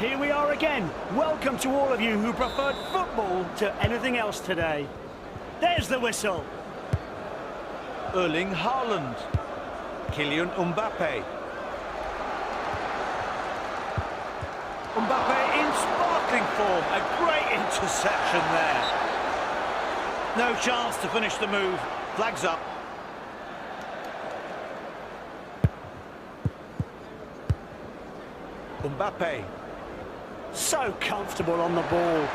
Here we are again. Welcome to all of you who preferred football to anything else today. There's the whistle. Erling Haaland. Kylian Mbappe. Mbappe in sparkling form. A great interception there. No chance to finish the move. Flags up. Mbappe. So comfortable on the ball.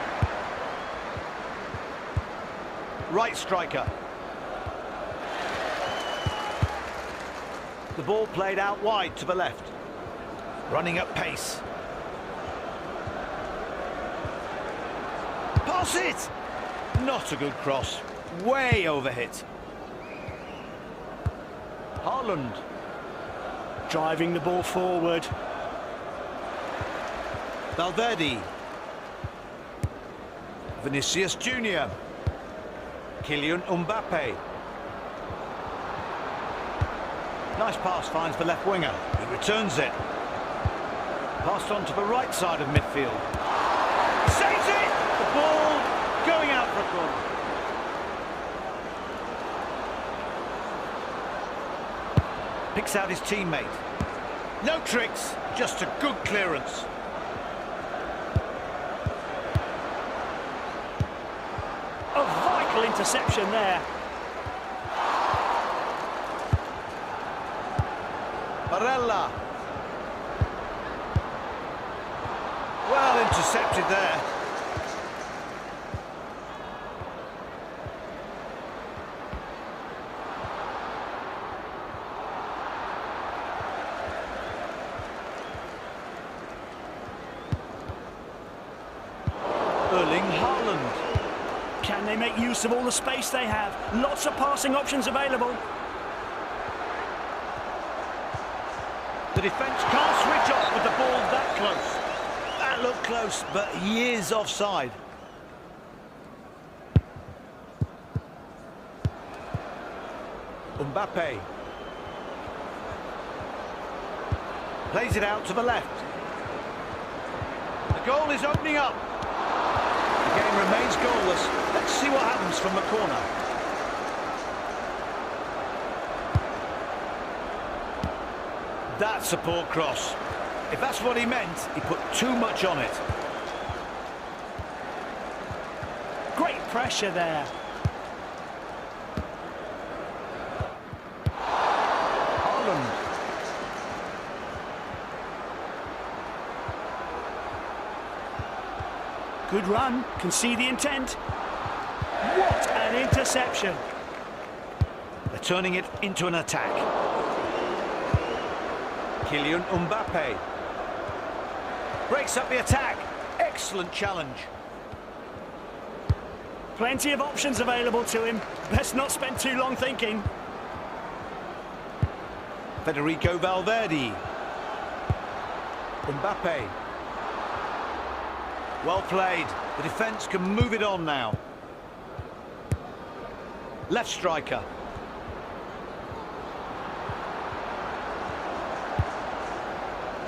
Right striker. The ball played out wide to the left. Running at pace. Pass it! Not a good cross. Way overhit. Haaland. Driving the ball forward. Valverde. Vinicius Junior. Kylian Mbappe. Nice pass finds the left winger. He returns it. Passed on to the right side of midfield. Saves it! The ball going out for a corner. Picks out his teammate. No tricks, just a good clearance. A vital interception there. Barella. Well intercepted there. Erling Haaland. Can they make use of all the space they have? Lots of passing options available. The defence can't switch off with the ball that close. That looked close, but he is offside. Mbappe. Plays it out to the left. The goal is opening up. The game remains goalless. Let's see what happens from the corner. That's a poor cross. If that's what he meant, he put too much on it. Great pressure there. Haaland. Good run. Can see the intent. What an interception. They're turning it into an attack. Kylian Mbappe. Breaks up the attack. Excellent challenge. Plenty of options available to him. Best not spend too long thinking. Federico Valverde. Mbappe. Well played. The defence can move it on now. Left striker.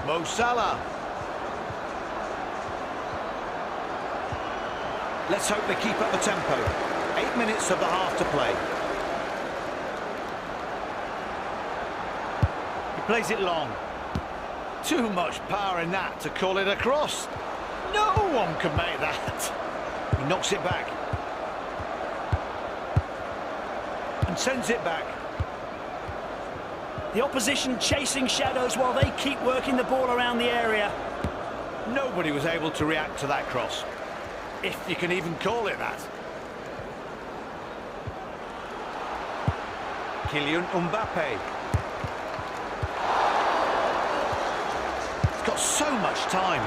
Mo Salah. Let's hope they keep up the tempo. 8 minutes of the half to play. He plays it long. Too much power in that to call it a cross. No one can make that. He knocks it back. And sends it back. The opposition chasing shadows while they keep working the ball around the area. Nobody was able to react to that cross, if you can even call it that. Kylian Mbappe. He's got so much time.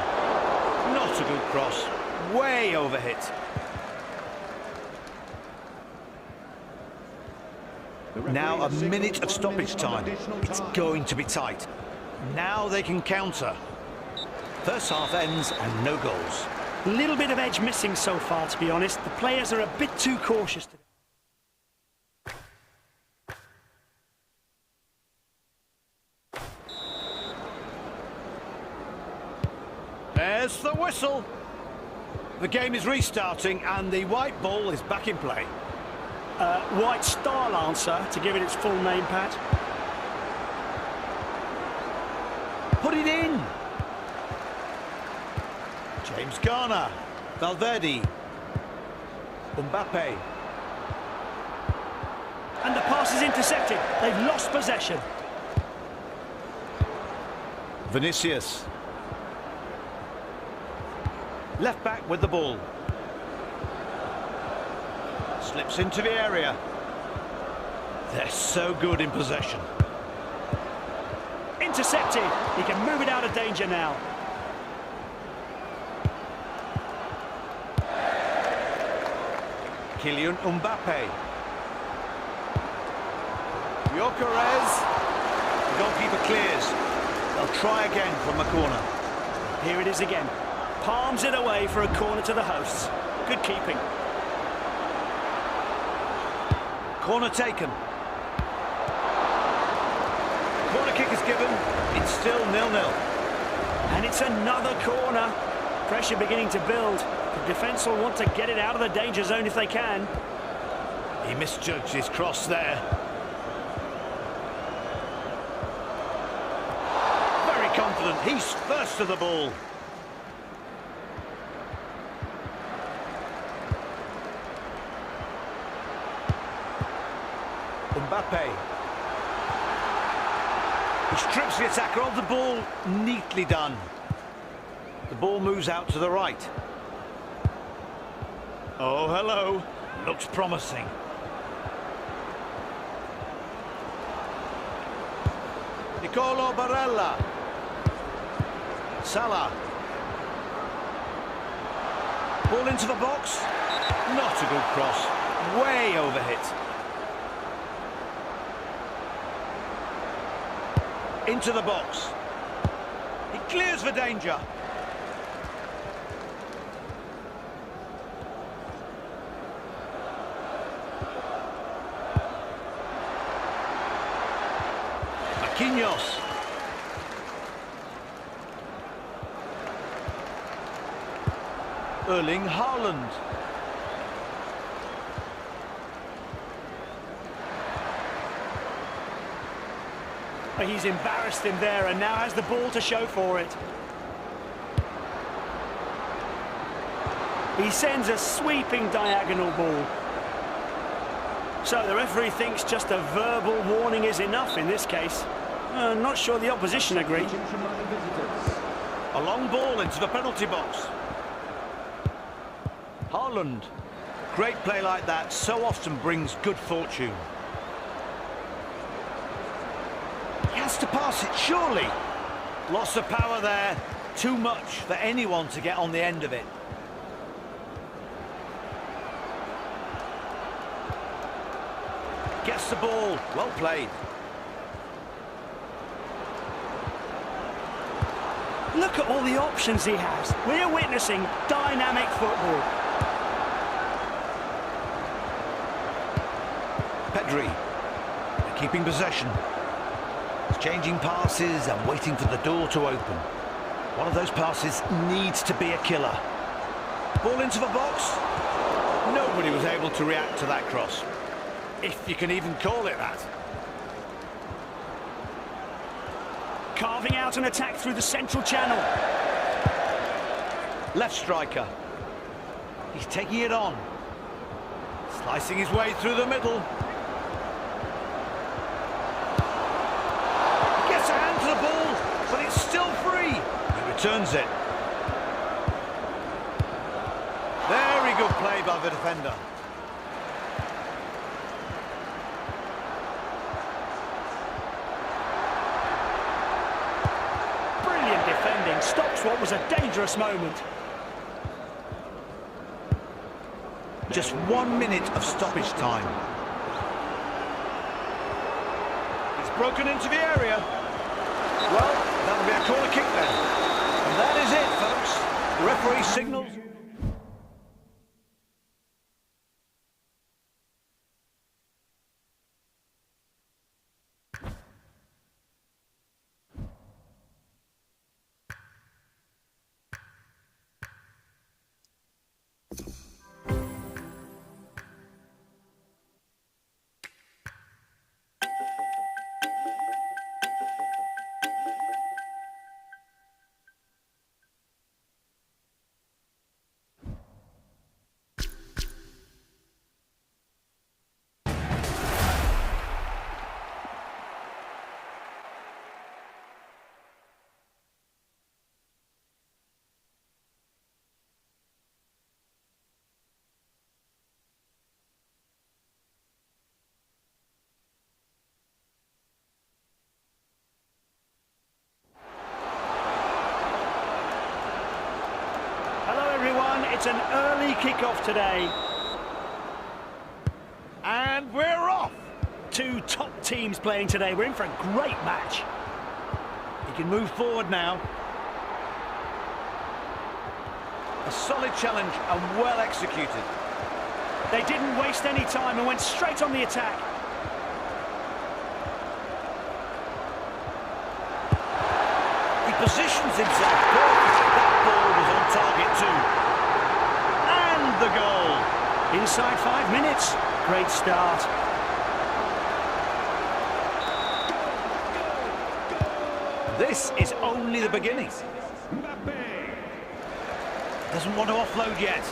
Not a good cross. Way overhit. Now a minute of stoppage time. It's going to be tight. Now they can counter. First half ends and no goals. A little bit of edge missing so far, to be honest. The players are a bit too cautious today. There's the whistle. The game is restarting and the white ball is back in play. White style answer to give it its full name, Pat. Put it in. James Garner, Valverde, Mbappe. And the pass is intercepted. They've lost possession. Vinicius. Left back with the ball. Slips into the area. They're so good in possession. Intercepted. He can move it out of danger now. Kylian Mbappe. Gyökeres. The goalkeeper clears. They'll try again from the corner. Here it is again. Palms it away for a corner to the hosts. Good keeping. Corner taken. Corner kick is given. It's still 0-0. And it's another corner. Pressure beginning to build. The defence will want to get it out of the danger zone if they can. He misjudged his cross there. Very confident. He's first to the ball. Mbappe. He strips the attacker of the ball. Neatly done. The ball moves out to the right. Oh, hello. Looks promising. Nicolo Barella. Salah. Ball into the box. Not a good cross. Way overhit. Into the box. He clears for danger. Marquinhos. Erling Haaland. He's embarrassed him there and now has the ball to show for it. He sends a sweeping diagonal ball. So the referee thinks just a verbal warning is enough in this case. Not sure the opposition agree. A long ball into the penalty box. Haaland. Great play like that so often brings good fortune. He has to pass it, surely. Loss of power there. Too much for anyone to get on the end of it. Gets the ball. Well played. Look at all the options he has. We're witnessing dynamic football. Pedri. They're keeping possession. Changing passes and waiting for the door to open. One of those passes needs to be a killer. Ball into the box. Nobody was able to react to that cross, if you can even call it that. Carving out an attack through the central channel. Left striker. He's taking it on. Slicing his way through the middle. But it's still free. He returns it. Very good play by the defender. Brilliant defending. Stops what was a dangerous moment. Just 1 minute of stoppage time. It's broken into the area. Well, that'll be a corner kick then. And that is it, folks. The referee signals. Everyone, it's an early kick-off today. And we're off! Two top teams playing today. We're in for a great match. He can move forward now. A solid challenge and well executed. They didn't waste any time and went straight on the attack. He positions himself perfectly. That ball was on target too. And the goal. Inside 5 minutes. Great start. This is only the beginning. Doesn't want to offload yet.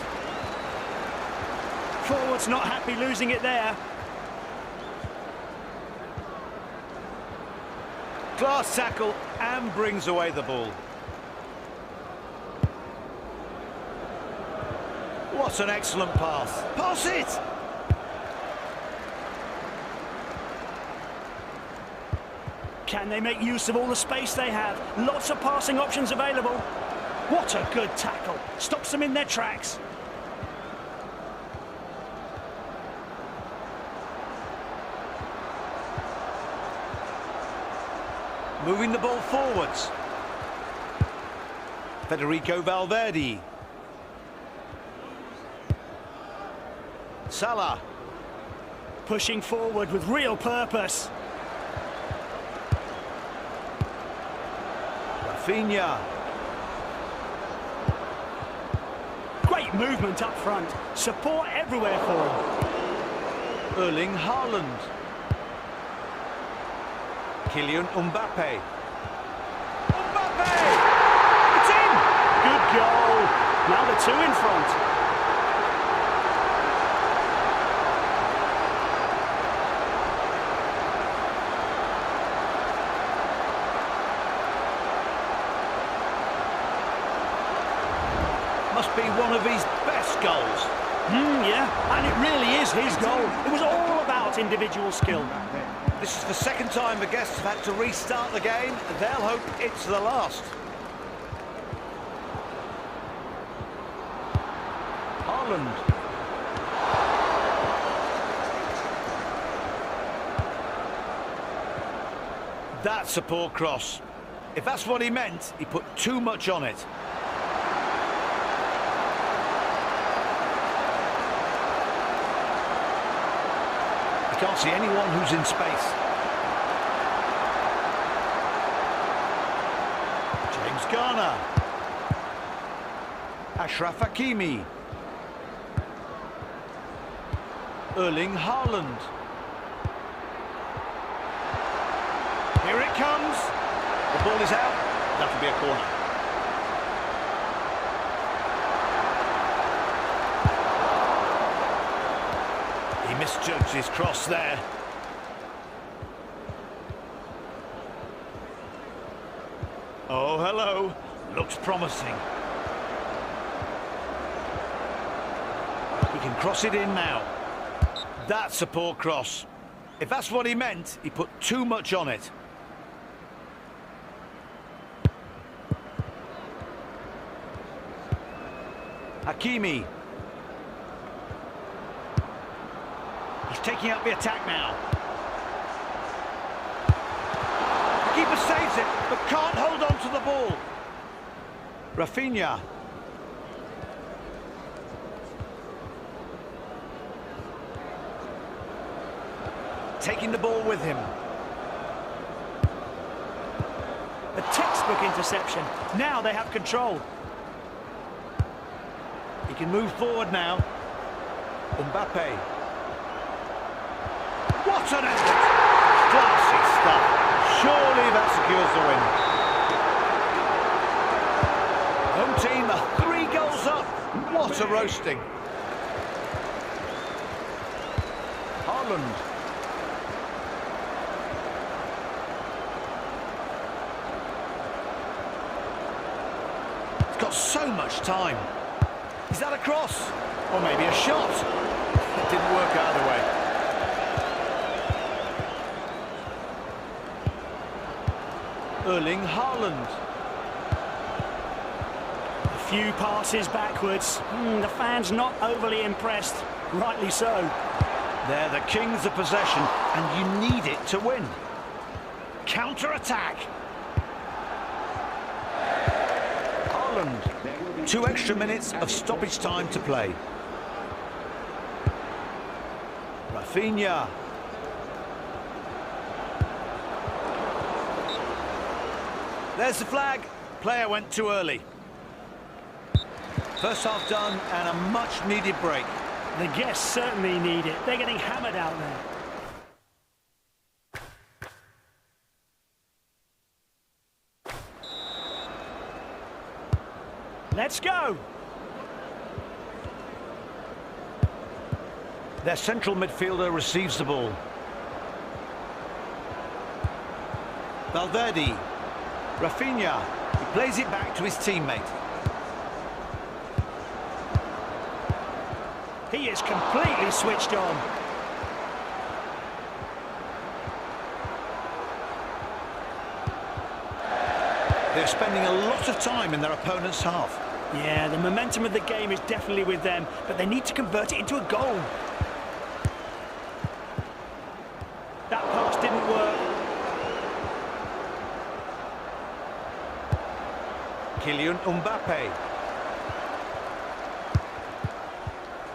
Forward's not happy losing it there. Glass tackle and brings away the ball. What an excellent pass. Pass it! Can they make use of all the space they have? Lots of passing options available. What a good tackle. Stops them in their tracks. Moving the ball forwards. Federico Valverde. Salah. Pushing forward with real purpose. Rafinha. Great movement up front. Support everywhere for him. Erling Haaland. Kylian Mbappe. Mbappe! It's in! Good goal. Now the two in front. Must be one of his best goals. Yeah, and it really is his goal. It was all about individual skill. This is the second time the guests have had to restart the game, and they'll hope it's the last. Haaland. That's a poor cross. If that's what he meant, he put too much on it. Can't see anyone who's in space. James Garner. Ashraf Hakimi. Erling Haaland. Here it comes. The ball is out. That'll be a corner. He misjudged his cross there. Oh, hello. Looks promising. He can cross it in now. That's a poor cross. If that's what he meant, he put too much on it. Hakimi. He's taking up the attack now. The keeper saves it, but can't hold on to the ball. Rafinha. Taking the ball with him. A textbook interception. Now they have control. He can move forward now. Mbappe. What an effort! Classy stuff. Surely that secures the win. Home team are 3 goals up. What a roasting. Haaland. He's got so much time. Is that a cross? Or maybe a shot? It didn't work either way. Erling Haaland. A few passes backwards. The fans not overly impressed. Rightly so. They're the kings of possession, and you need it to win. Counter-attack. Haaland. 2 extra minutes of stoppage time to play. Rafinha. There's the flag. Player went too early. First half done and a much-needed break. The guests certainly need it. They're getting hammered out there. Let's go! Their central midfielder receives the ball. Valverde. Rafinha. He plays it back to his teammate. He is completely switched on. They're spending a lot of time in their opponent's half. Yeah, the momentum of the game is definitely with them, but they need to convert it into a goal. That pass didn't work. Kylian Mbappe.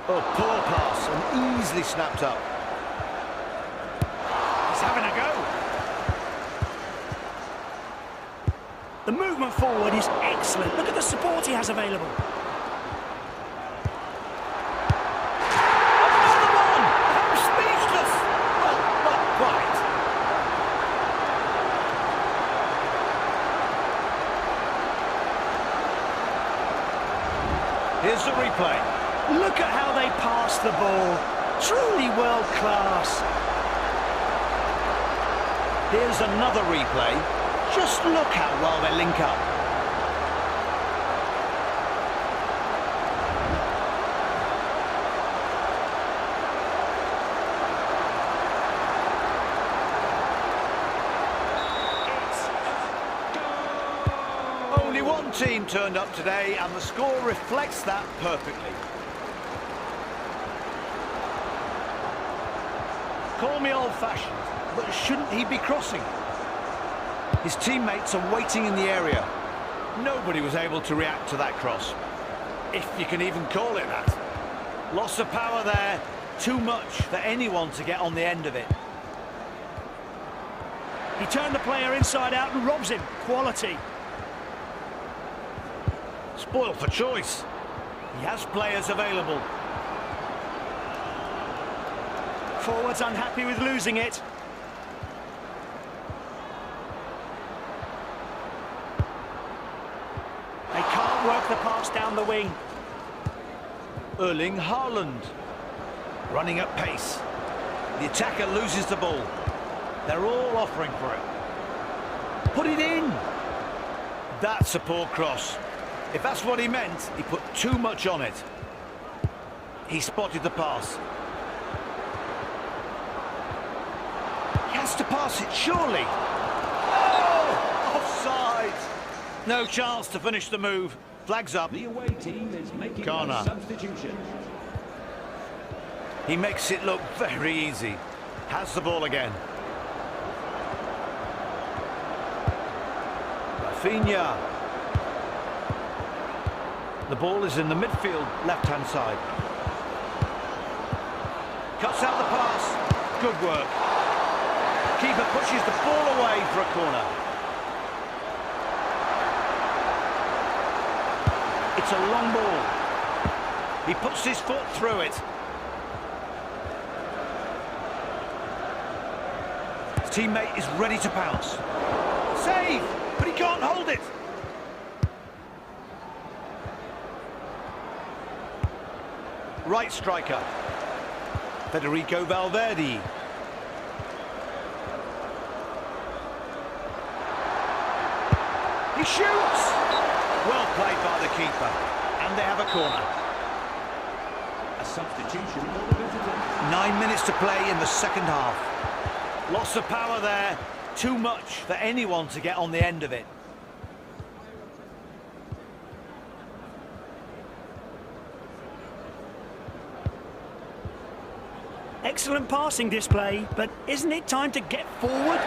Oh, poor pass, and easily snapped up. He's having a go. The movement forward is excellent. Look at the support he has available. Another one! I'm speechless! Well, not quite. Here's the replay. Look at how they pass the ball. Truly world class. Here's another replay. Just look how well they link up. Only one team turned up today, and the score reflects that perfectly. Call me old-fashioned, but shouldn't he be crossing? His teammates are waiting in the area. Nobody was able to react to that cross, if you can even call it that. Loss of power there, too much for anyone to get on the end of it. He turned the player inside out and robs him. Quality. Spoiled for choice. He has players available. Forwards unhappy with losing it. They can't work the pass down the wing. Erling Haaland. Running at pace. The attacker loses the ball. They're all offering for it. Put it in! That's a poor cross. If that's what he meant, he put too much on it. He spotted the pass. He has to pass it, surely. Oh! Offside! No chance to finish the move. Flags up. The away team is making Corner. a substitution. He makes it look very easy. Has the ball again. Rafinha. The ball is in the midfield, left-hand side. Cuts out the pass. Good work. Keeper pushes the ball away for a corner. It's a long ball. He puts his foot through it. His teammate is ready to pounce. Save! But he can't hold it. Right striker. Federico Valverde. He shoots! Well played by the keeper. And they have a corner. A substitution for the visitors. 9 minutes to play in the second half. Loss of power there. Too much for anyone to get on the end of it. Excellent passing display, but isn't it time to get forward?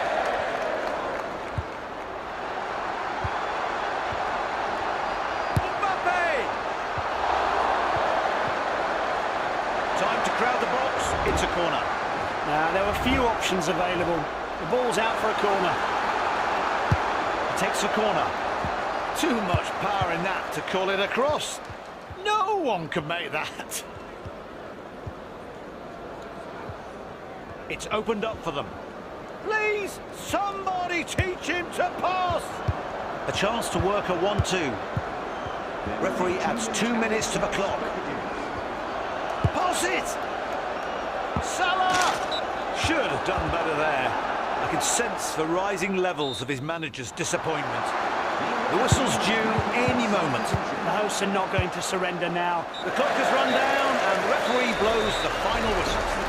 Time to crowd the box. It's a corner. Now, there were few options available. The ball's out for a corner. Takes a corner. Too much power in that to call it a cross. No one can make that. It's opened up for them. Please, somebody teach him to pass. A chance to work a 1-2. Referee adds 2 minutes to the clock. Pass it! Salah! Should have done better there. I can sense the rising levels of his manager's disappointment. The whistle's due any moment. The hosts are not going to surrender now. The clock has run down and the referee blows the final whistle.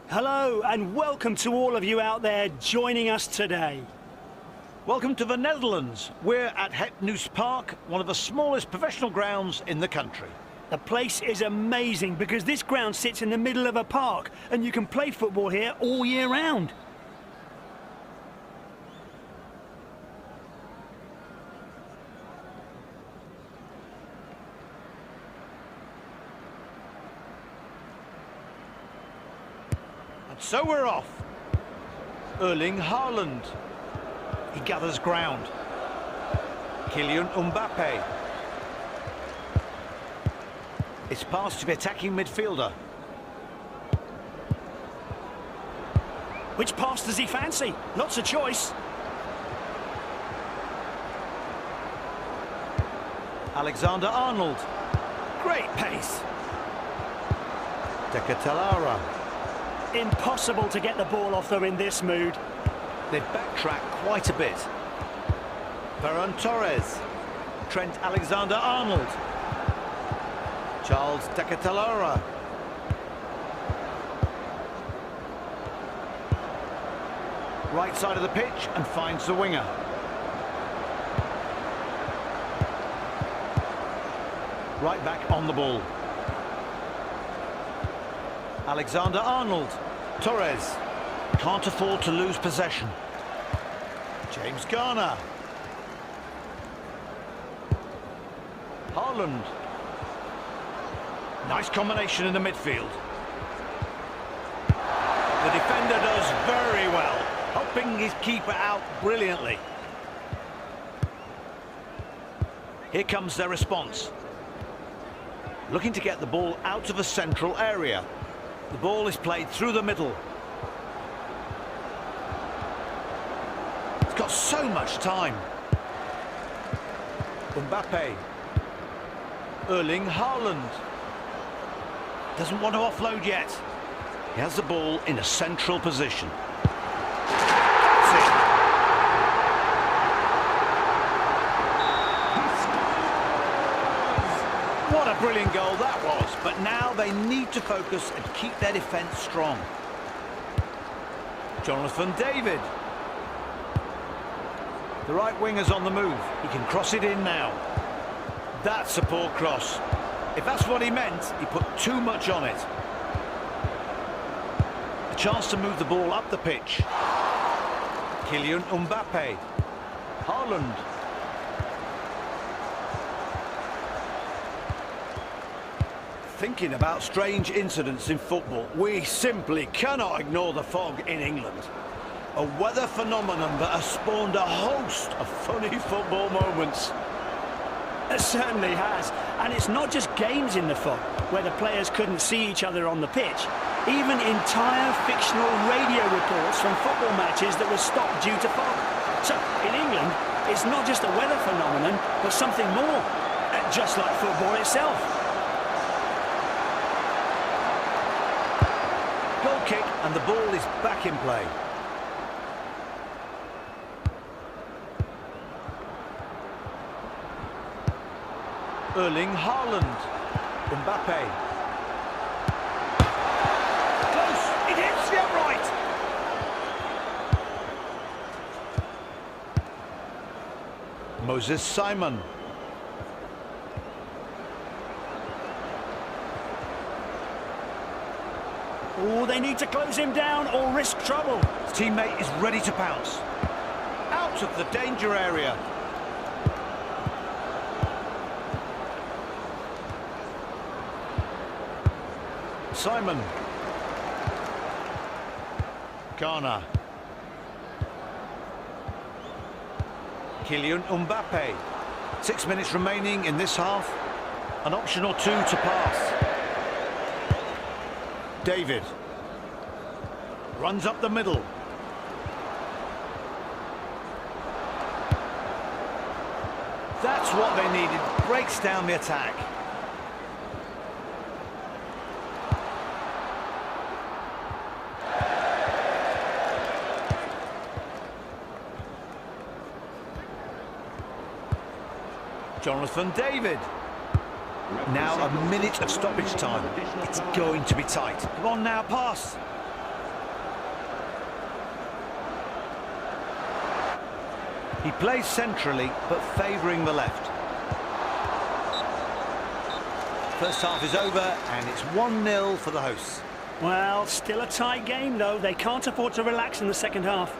Hello and welcome to all of you out there joining us today. Welcome to the Netherlands. We're at Het Nieuws Park, one of the smallest professional grounds in the country. The place is amazing because this ground sits in the middle of a park and you can play football here all year round. So we're off. Erling Haaland. He gathers ground. Kylian Mbappe. It's passed to the attacking midfielder. Which pass does he fancy? Lots of choice. Alexander-Arnold. Great pace. Decatelara. Impossible to get the ball off them in this mood. They've backtracked quite a bit. Ferran Torres. Trent Alexander-Arnold. Charles Decatelara. Right side of the pitch and finds the winger. Right back on the ball. Alexander-Arnold. Torres. Can't afford to lose possession. James Garner. Haaland. Nice combination in the midfield. The defender does very well, helping his keeper out brilliantly. Here comes their response. Looking to get the ball out of the central area. The ball is played through the middle. It's got so much time. Mbappe. Erling Haaland. Doesn't want to offload yet. He has the ball in a central position. That's it. What a brilliant goal that was. But now they need to focus and keep their defence strong. Jonathan David. The right winger's on the move. He can cross it in now. That's a poor cross. If that's what he meant, he put too much on it. A chance to move the ball up the pitch. Kylian Mbappe. Haaland. Thinking about strange incidents in football, we simply cannot ignore the fog in England. A weather phenomenon that has spawned a host of funny football moments. It certainly has. And it's not just games in the fog, where the players couldn't see each other on the pitch. Even entire fictional radio reports from football matches that were stopped due to fog. So, in England, it's not just a weather phenomenon, but something more. Just like football itself. Goal kick, and the ball is back in play. Erling Haaland. Mbappe. Close. It hits the upright. Moses Simon. Oh, they need to close him down or risk trouble. His teammate is ready to pounce. Out of the danger area. Simon. Ghana. Kylian Mbappe. 6 minutes remaining in this half. An option or two to pass. David. Runs up the middle. That's what they needed. Breaks down the attack. Jonathan David. Now a minute of stoppage time. It's going to be tight. Come on now, pass. He plays centrally, but favouring the left. First half is over, and it's 1-0 for the hosts. Well, still a tight game, though. They can't afford to relax in the second half.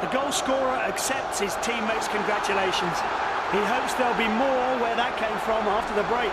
The goal scorer accepts his teammates' congratulations. He hopes there'll be more where that came from after the break.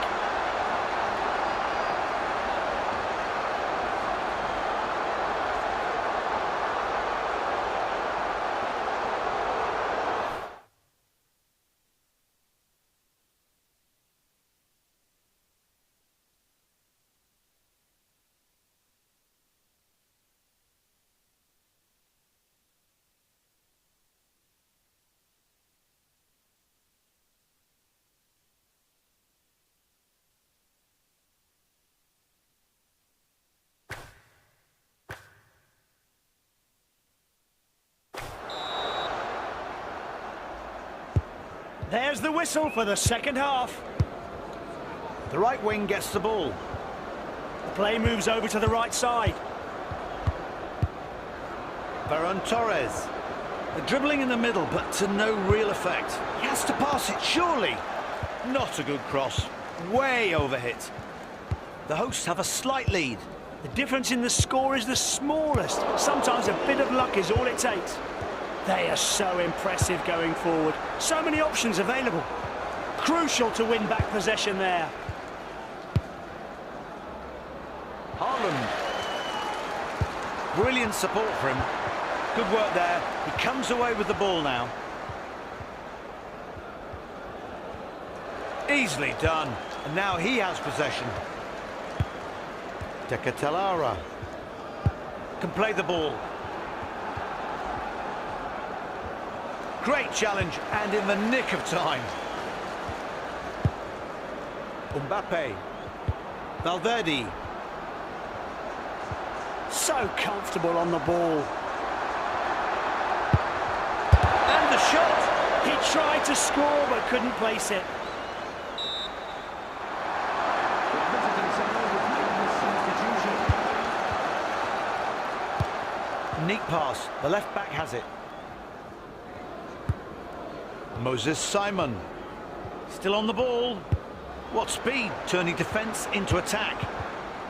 There's the whistle for the second half. The right wing gets the ball. The play moves over to the right side. Ferran Torres. The dribbling in the middle, but to no real effect. He has to pass it, surely. Not a good cross. Way overhit. The hosts have a slight lead. The difference in the score is the smallest. Sometimes a bit of luck is all it takes. They are so impressive going forward. So many options available. Crucial to win back possession there. Haaland. Brilliant support for him. Good work there. He comes away with the ball now. Easily done. And now he has possession. Decatelara can play the ball. Great challenge and in the nick of time. Mbappe. Valverde. So comfortable on the ball. And the shot. He tried to score but couldn't place it. Neat pass. The left back has it. Moses Simon. Still on the ball. What speed, turning defence into attack.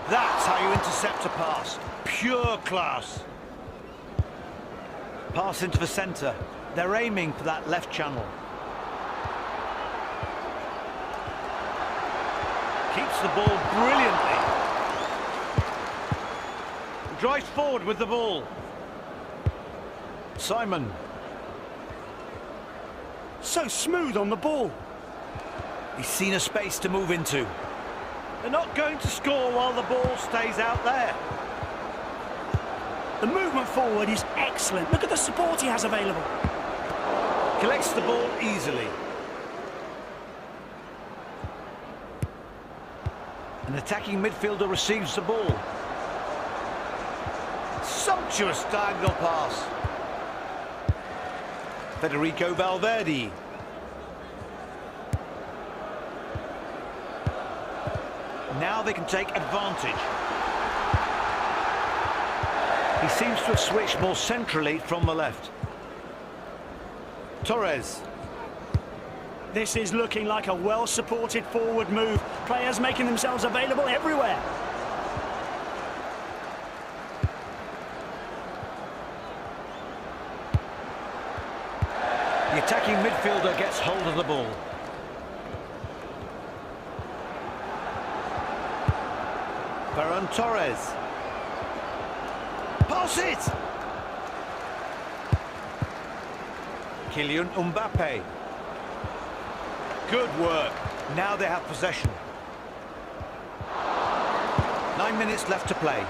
That's how you intercept a pass. Pure class. Pass into the centre. They're aiming for that left channel. Keeps the ball brilliantly. Drives forward with the ball. Simon. So smooth on the ball. He's seen a space to move into. They're not going to score while the ball stays out there. The movement forward is excellent. Look at the support he has available. Collects the ball easily. An attacking midfielder receives the ball. Sumptuous diagonal pass. Federico Valverde. Now they can take advantage. He seems to have switched more centrally from the left. Torres. This is looking like a well-supported forward move. Players making themselves available everywhere. The attacking midfielder gets hold of the ball. Ferran Torres. Pass it! Kylian Mbappe. Good work. Now they have possession. 9 minutes left to play.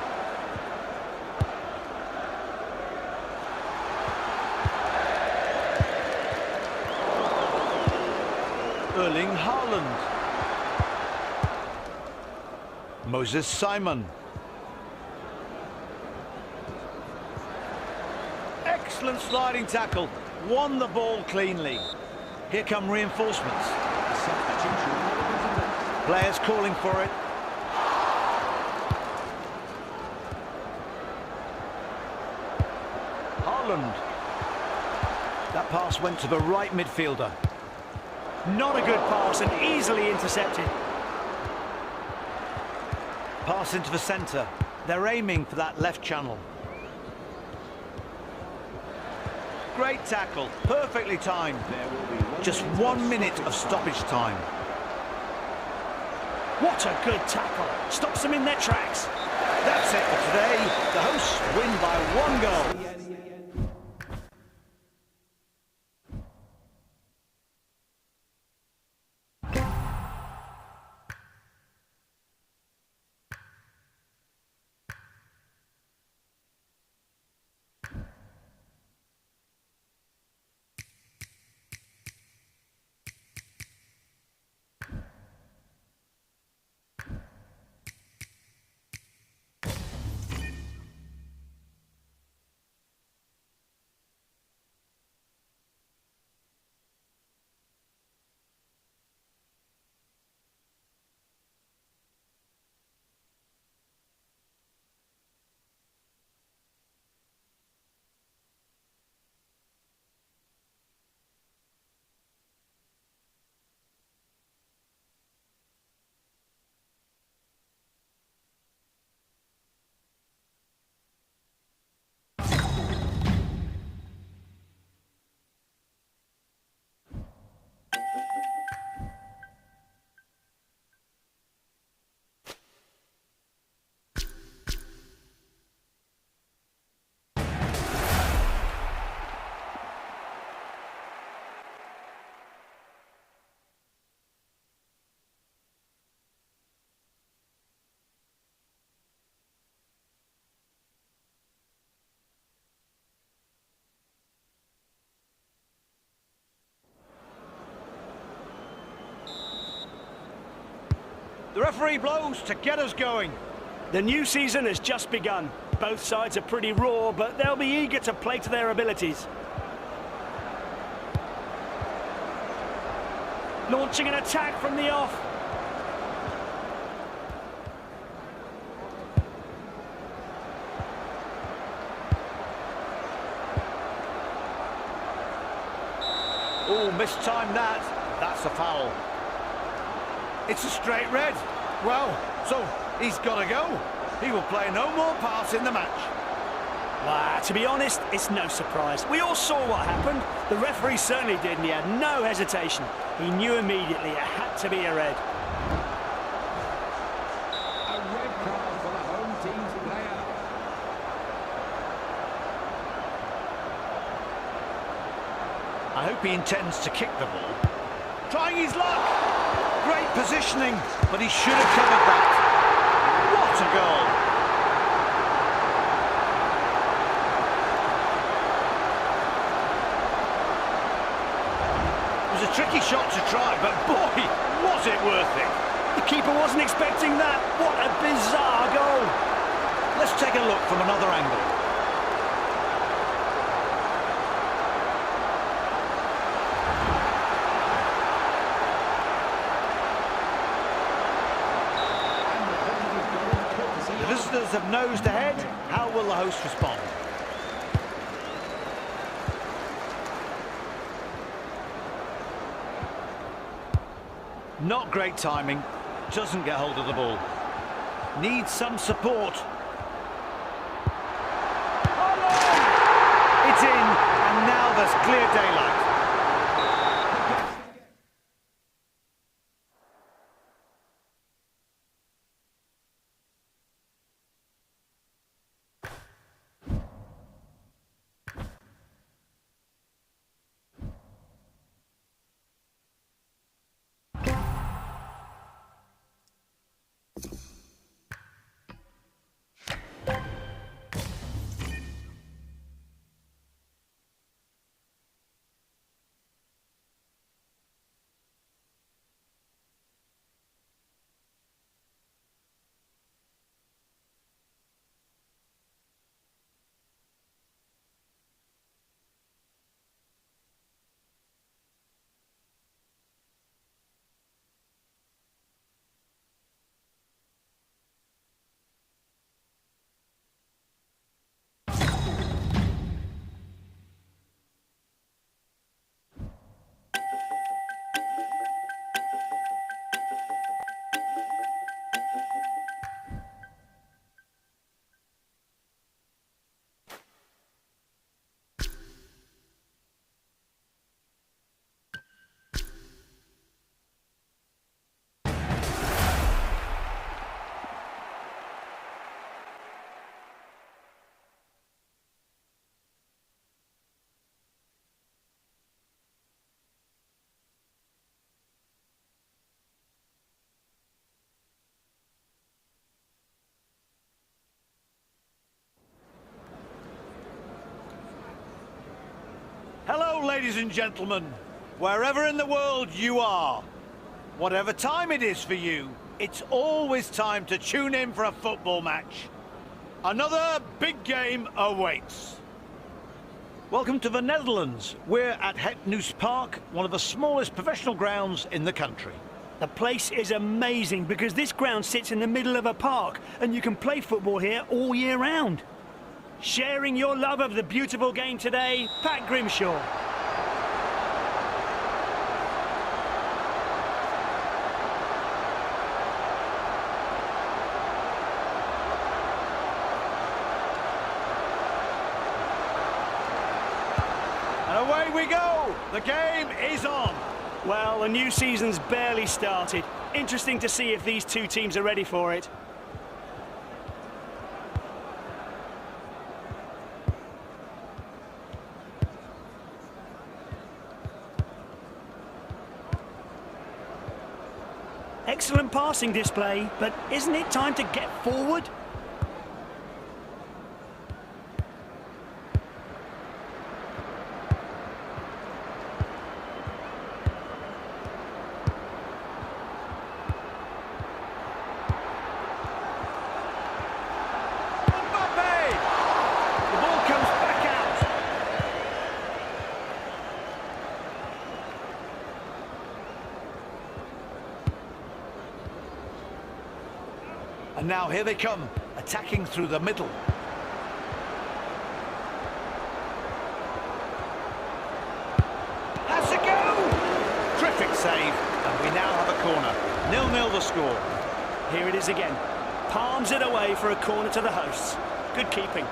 Erling Haaland. Moses Simon. Excellent sliding tackle. Won the ball cleanly. Here come reinforcements. Players calling for it. Haaland. That pass went to the right midfielder. Not a good pass and easily intercepted. Pass into the centre. They're aiming for that left channel. Great tackle, perfectly timed. Just 1 minute of stoppage time. What a good tackle. Stops them in their tracks. That's it for today. The hosts win by 1 goal. The referee blows to get us going. The new season has just begun. Both sides are pretty raw, but they'll be eager to play to their abilities. Launching an attack from the off. Oh, mistimed that. That's a foul. It's a straight red. Well, so he's got to go. He will play no more part in the match. Wow, to be honest, it's no surprise. We all saw what happened. The referee certainly did, and he had no hesitation. He knew immediately it had to be a red. A red card for the home team's player. I hope he intends to kick the ball. Trying his luck. Great positioning, but he should have covered that. What a goal. It was a tricky shot to try, but boy, was it worth it. The keeper wasn't expecting that. What a bizarre goal. Let's take a look from another angle. The visitors have nosed ahead. How will the host respond? Not great timing. Doesn't get hold of the ball. Needs some support. It's in, and now there's clear daylight. Hello, ladies and gentlemen, wherever in the world you are. Whatever time it is for you, it's always time to tune in for a football match. Another big game awaits. Welcome to the Netherlands. We're at Het Nieuws Park, one of the smallest professional grounds in the country. The place is amazing because this ground sits in the middle of a park and you can play football here all year round. Sharing your love of the beautiful game today, Pat Grimshaw. And away we go! The game is on! Well, the new season's barely started. Interesting to see if these two teams are ready for it. Excellent passing display, but isn't it time to get forward? And now here they come, attacking through the middle. Has a go! Terrific save, and we now have a corner. 0-0 the score. Here it is again. Palms it away for a corner to the hosts. Good keeping.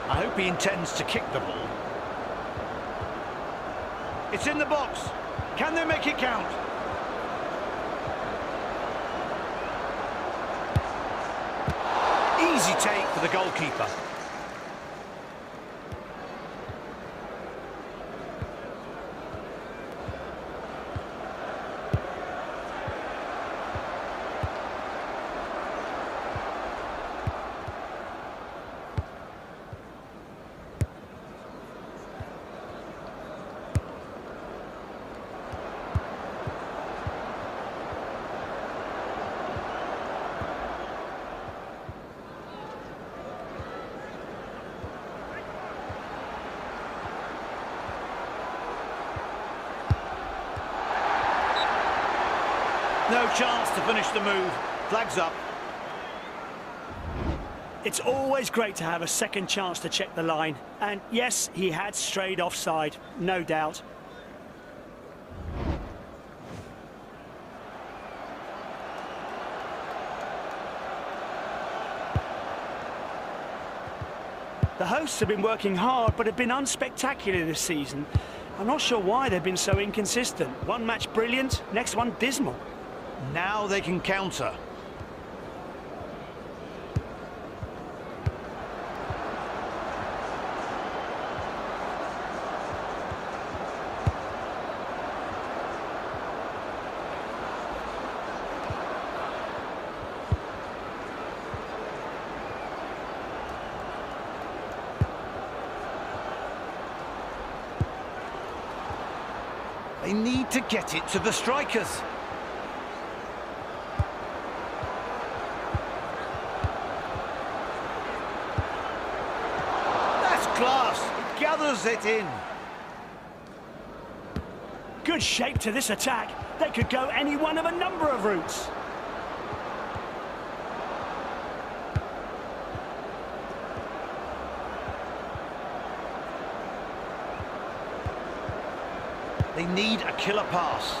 I hope he intends to kick the ball. It's in the box. Can they make it count? Easy take for the goalkeeper. No chance to finish the move. Flags up. It's always great to have a second chance to check the line. And yes, he had strayed offside, no doubt. The hosts have been working hard, but have been unspectacular this season. I'm not sure why they've been so inconsistent. One match brilliant, next one dismal. Now they can counter. They need to get it to the strikers. Class, it gathers it in. Good shape to this attack. They could go any one of a number of routes. They need a killer pass.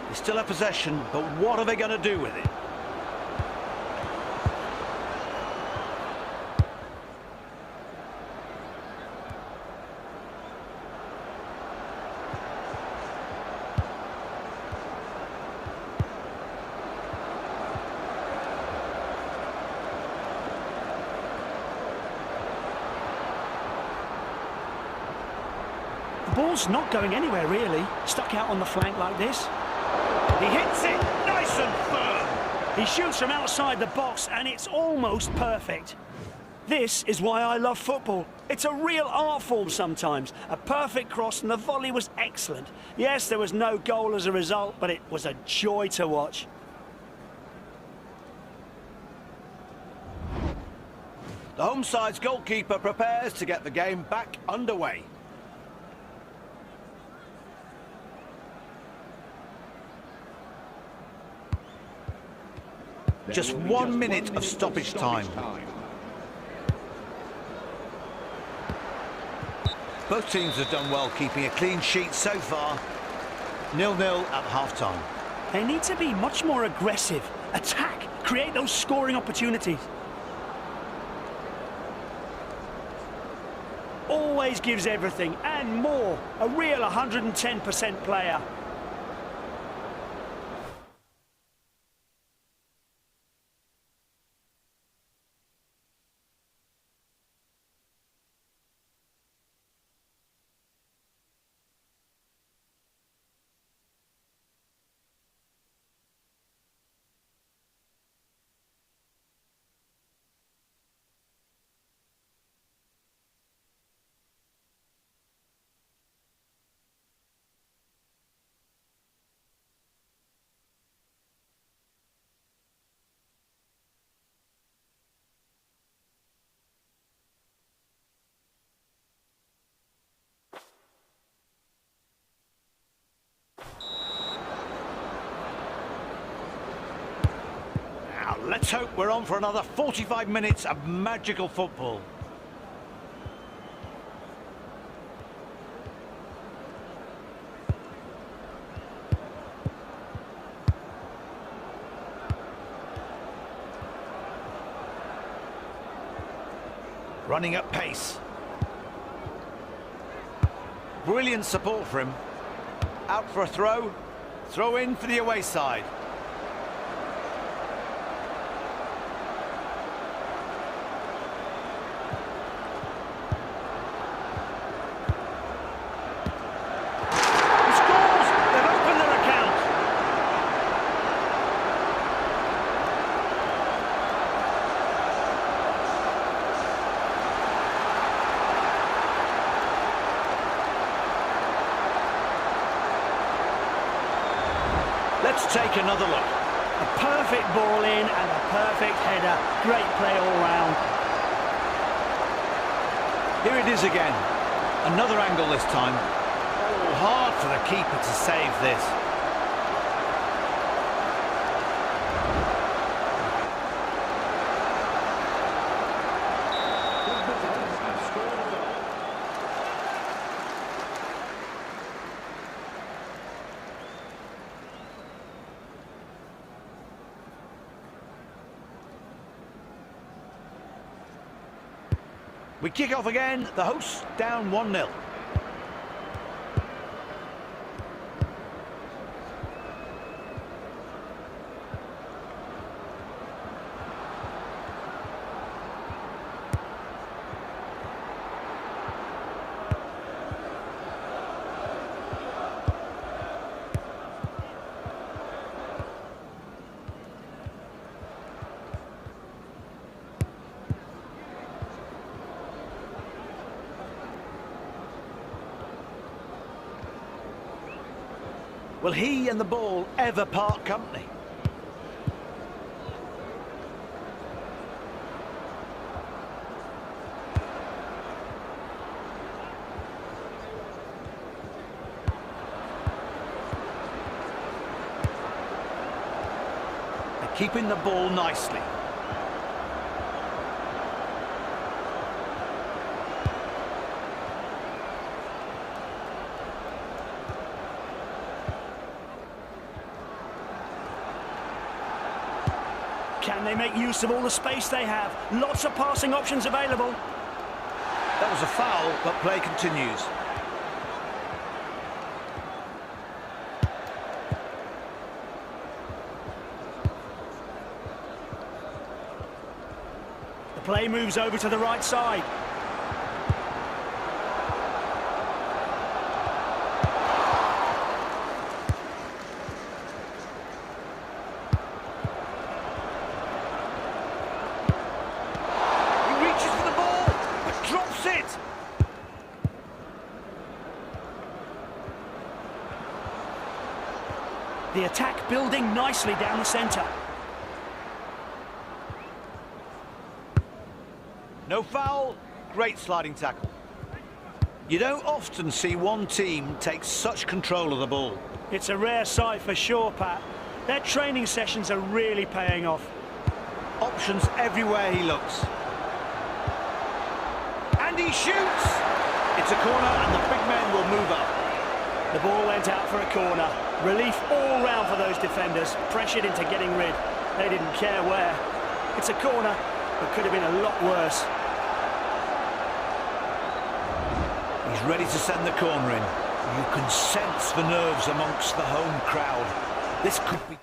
They still have possession, but what are they going to do with it? The ball's not going anywhere, really. Stuck out on the flank like this. He hits it, nice and firm. He shoots from outside the box, and it's almost perfect. This is why I love football. It's a real art form sometimes. A perfect cross, and the volley was excellent. Yes, there was no goal as a result, but it was a joy to watch. The home side's goalkeeper prepares to get the game back underway. Just 1 minute of stoppage time. Both teams have done well keeping a clean sheet so far. 0-0 at half-time. They need to be much more aggressive. Attack, create those scoring opportunities. Always gives everything and more. A real 110% player. Let's hope we're on for another 45 minutes of magical football. Running at pace. Brilliant support for him. Out for a throw. Throw in for the away side. He scores! They've opened their account. Let's take another look. A perfect ball in and a perfect header. Great play all round. Here it is again. Another angle this time. Oh, hard for the keeper to save this. Have scored a goal. We kick off again, the hosts down 1-0. Will he and the ball ever part company? They're keeping the ball nicely. Can they make use of all the space they have? Lots of passing options available. That was a foul, but play continues. The play moves over to the right side. The attack building nicely down the centre. No foul, great sliding tackle. You don't often see one team take such control of the ball. It's a rare sight for sure, Pat. Their training sessions are really paying off. Options everywhere he looks. And he shoots! It's a corner and the big men will move up. The ball went out for a corner. Relief all round for those defenders, pressured into getting rid. They didn't care where. It's a corner, but could have been a lot worse. He's ready to send the corner in. You can sense the nerves amongst the home crowd. This could be...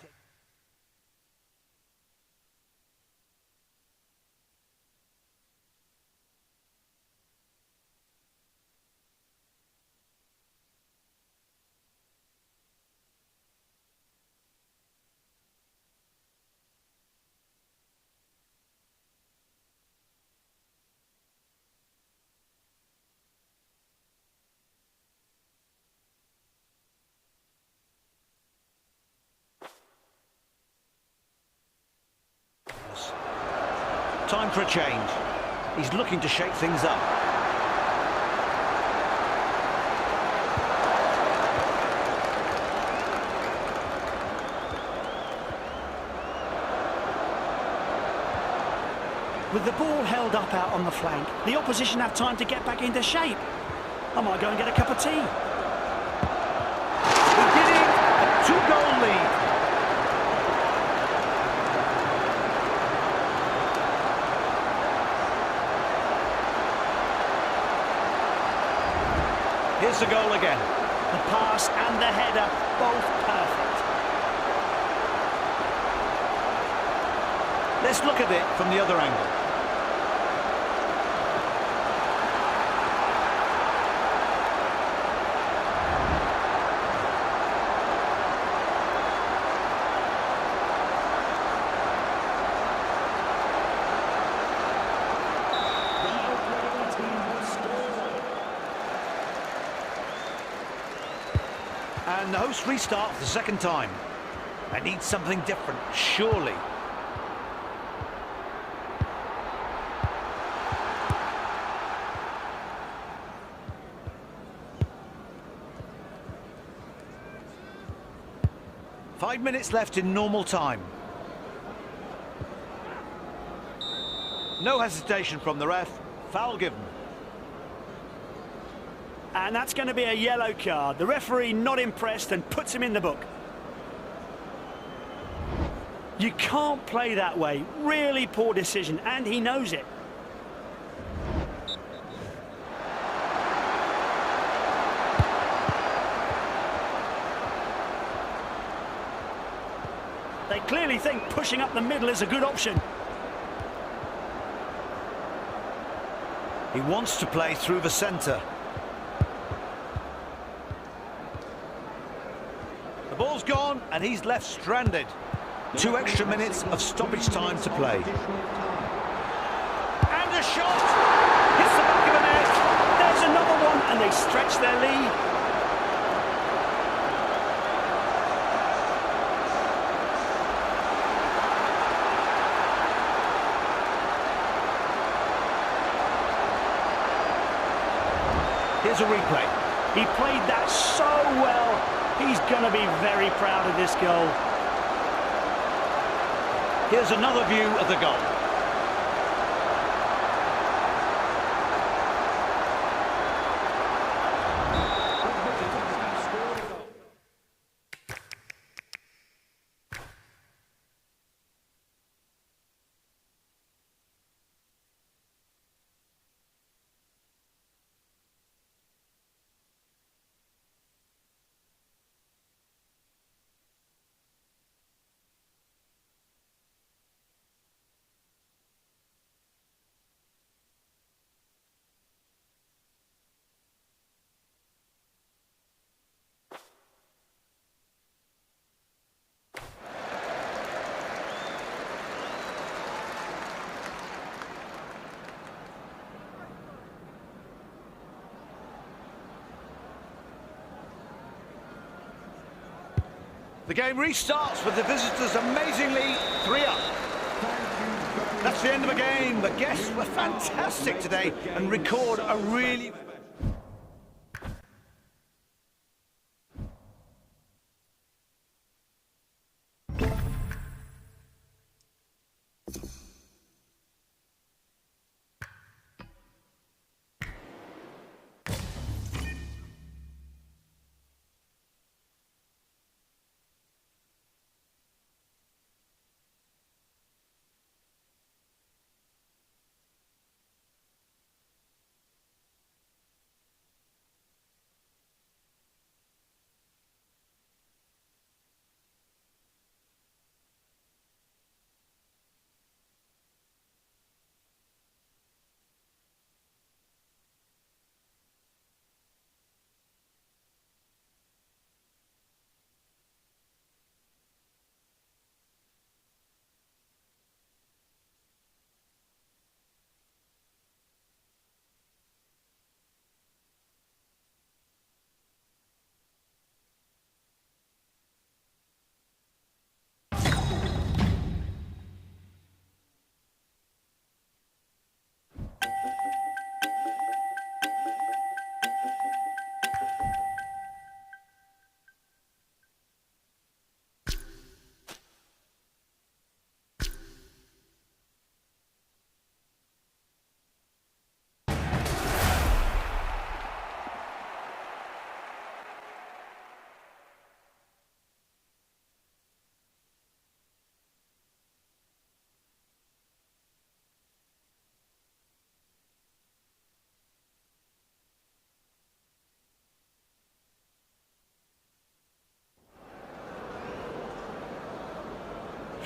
Time for a change. He's looking to shake things up. With the ball held up out on the flank, the opposition have time to get back into shape. I might go and get a cup of tea. Beginning a two-goal lead. Here's the goal again. The pass and the header, both perfect. Let's look at it from the other angle. And the host restart for the second time. They need something different, surely. Five minutes left in normal time. No hesitation from the ref. Foul given. And that's going to be a yellow card. The referee not impressed and puts him in the book. You can't play that way. Really poor decision, and he knows it. They clearly think pushing up the middle is a good option. He wants to play through the centre. The ball's gone and he's left stranded. 2 extra minutes of stoppage time to play. And a shot! Hits the back of the net! There's another one, and they stretch their lead. Here's a replay. He played that so well. He's going to be very proud of this goal. Here's another view of the goal. The game restarts with the visitors amazingly 3-up. That's the end of the game. The guests were fantastic today and record a really...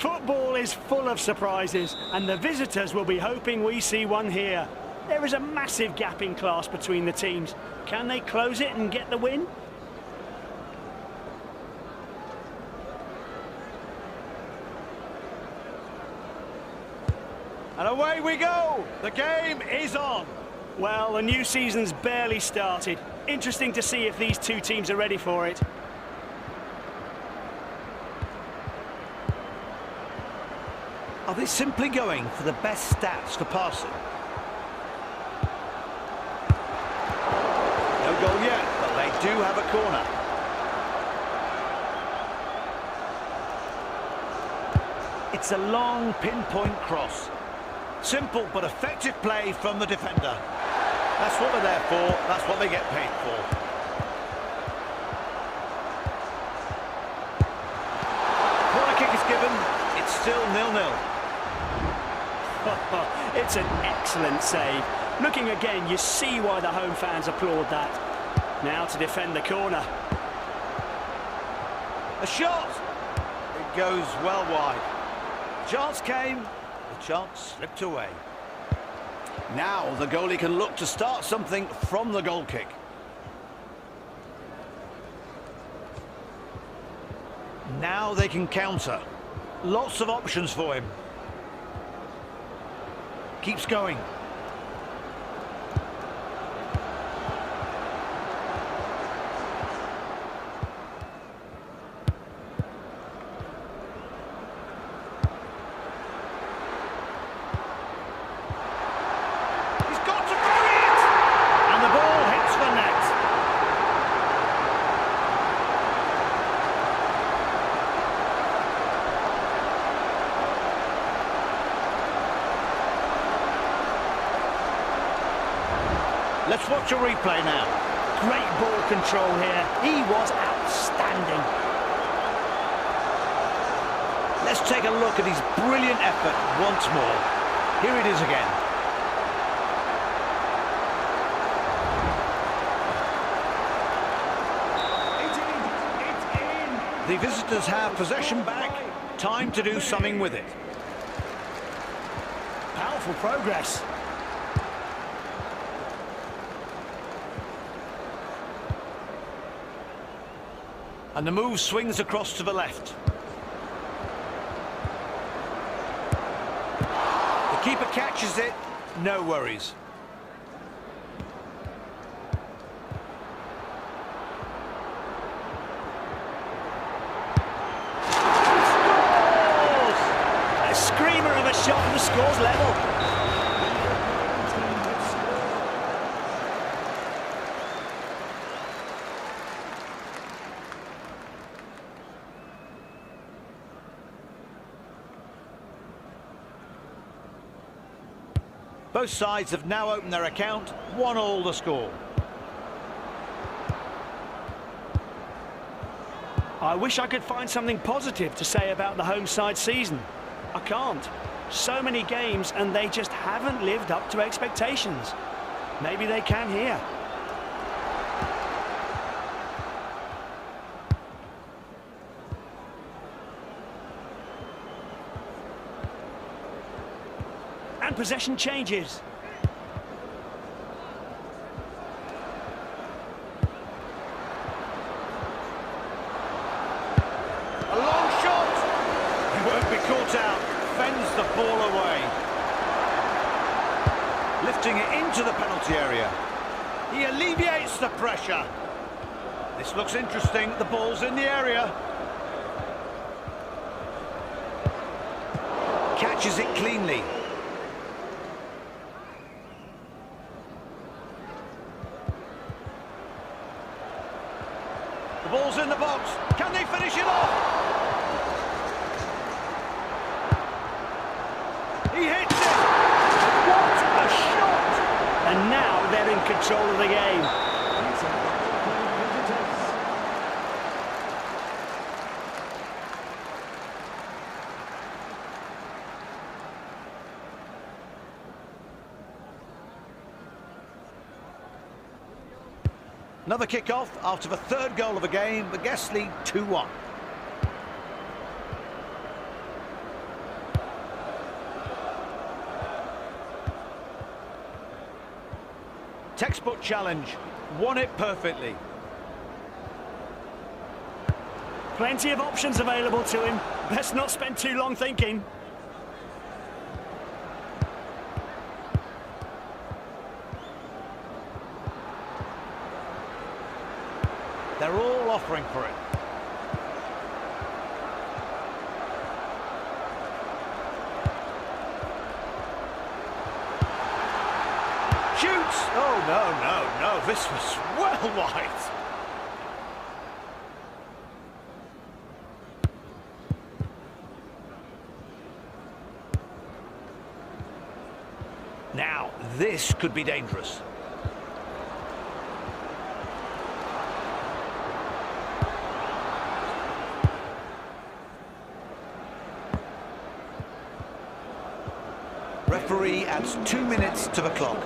Football is full of surprises, and the visitors will be hoping we see one here. There is a massive gap in class between the teams. Can they close it and get the win? And away we go! The game is on! Well, the new season's barely started. Interesting to see if these two teams are ready for it. Are they simply going for the best stats for passing? No goal yet, but they do have a corner. It's a long pinpoint cross. Simple but effective play from the defender. That's what they're there for, that's what they get paid for. Corner kick is given, it's still 0-0. It's an excellent save. Looking again, you see why the home fans applaud that. Now to defend the corner. A shot! It goes well wide. Chance came, the chance slipped away. Now the goalie can look to start something from the goal kick. Now they can counter. Lots of options for him. Keeps going. Let's watch a replay now. Great ball control here. He was outstanding. Let's take a look at his brilliant effort once more. Here it is again. It's in. The visitors have possession back. Time to do something with it. Powerful progress. And the move swings across to the left. The keeper catches it, no worries. Scores! A screamer of a shot and the score's level. Both sides have now opened their account, 1-1 the score. I wish I could find something positive to say about the home side season. I can't. So many games and they just haven't lived up to expectations. Maybe they can here. And possession changes. A long shot! He won't be caught out, fends the ball away. Lifting it into the penalty area. He alleviates the pressure. This looks interesting, the ball's in the area. Catches it cleanly. The ball's in the box. Can they finish it off? He hits it! What a shot! And now they're in control of the game. It's a battle for visitors. Another kick-off after the third goal of the game. The guests lead 2-1. Textbook challenge. Won it perfectly. Plenty of options available to him. Best not spend too long thinking. They're all offering for it. Shoots! Oh, no. This was well wide. Now, this could be dangerous. Referee adds 2 minutes to the clock.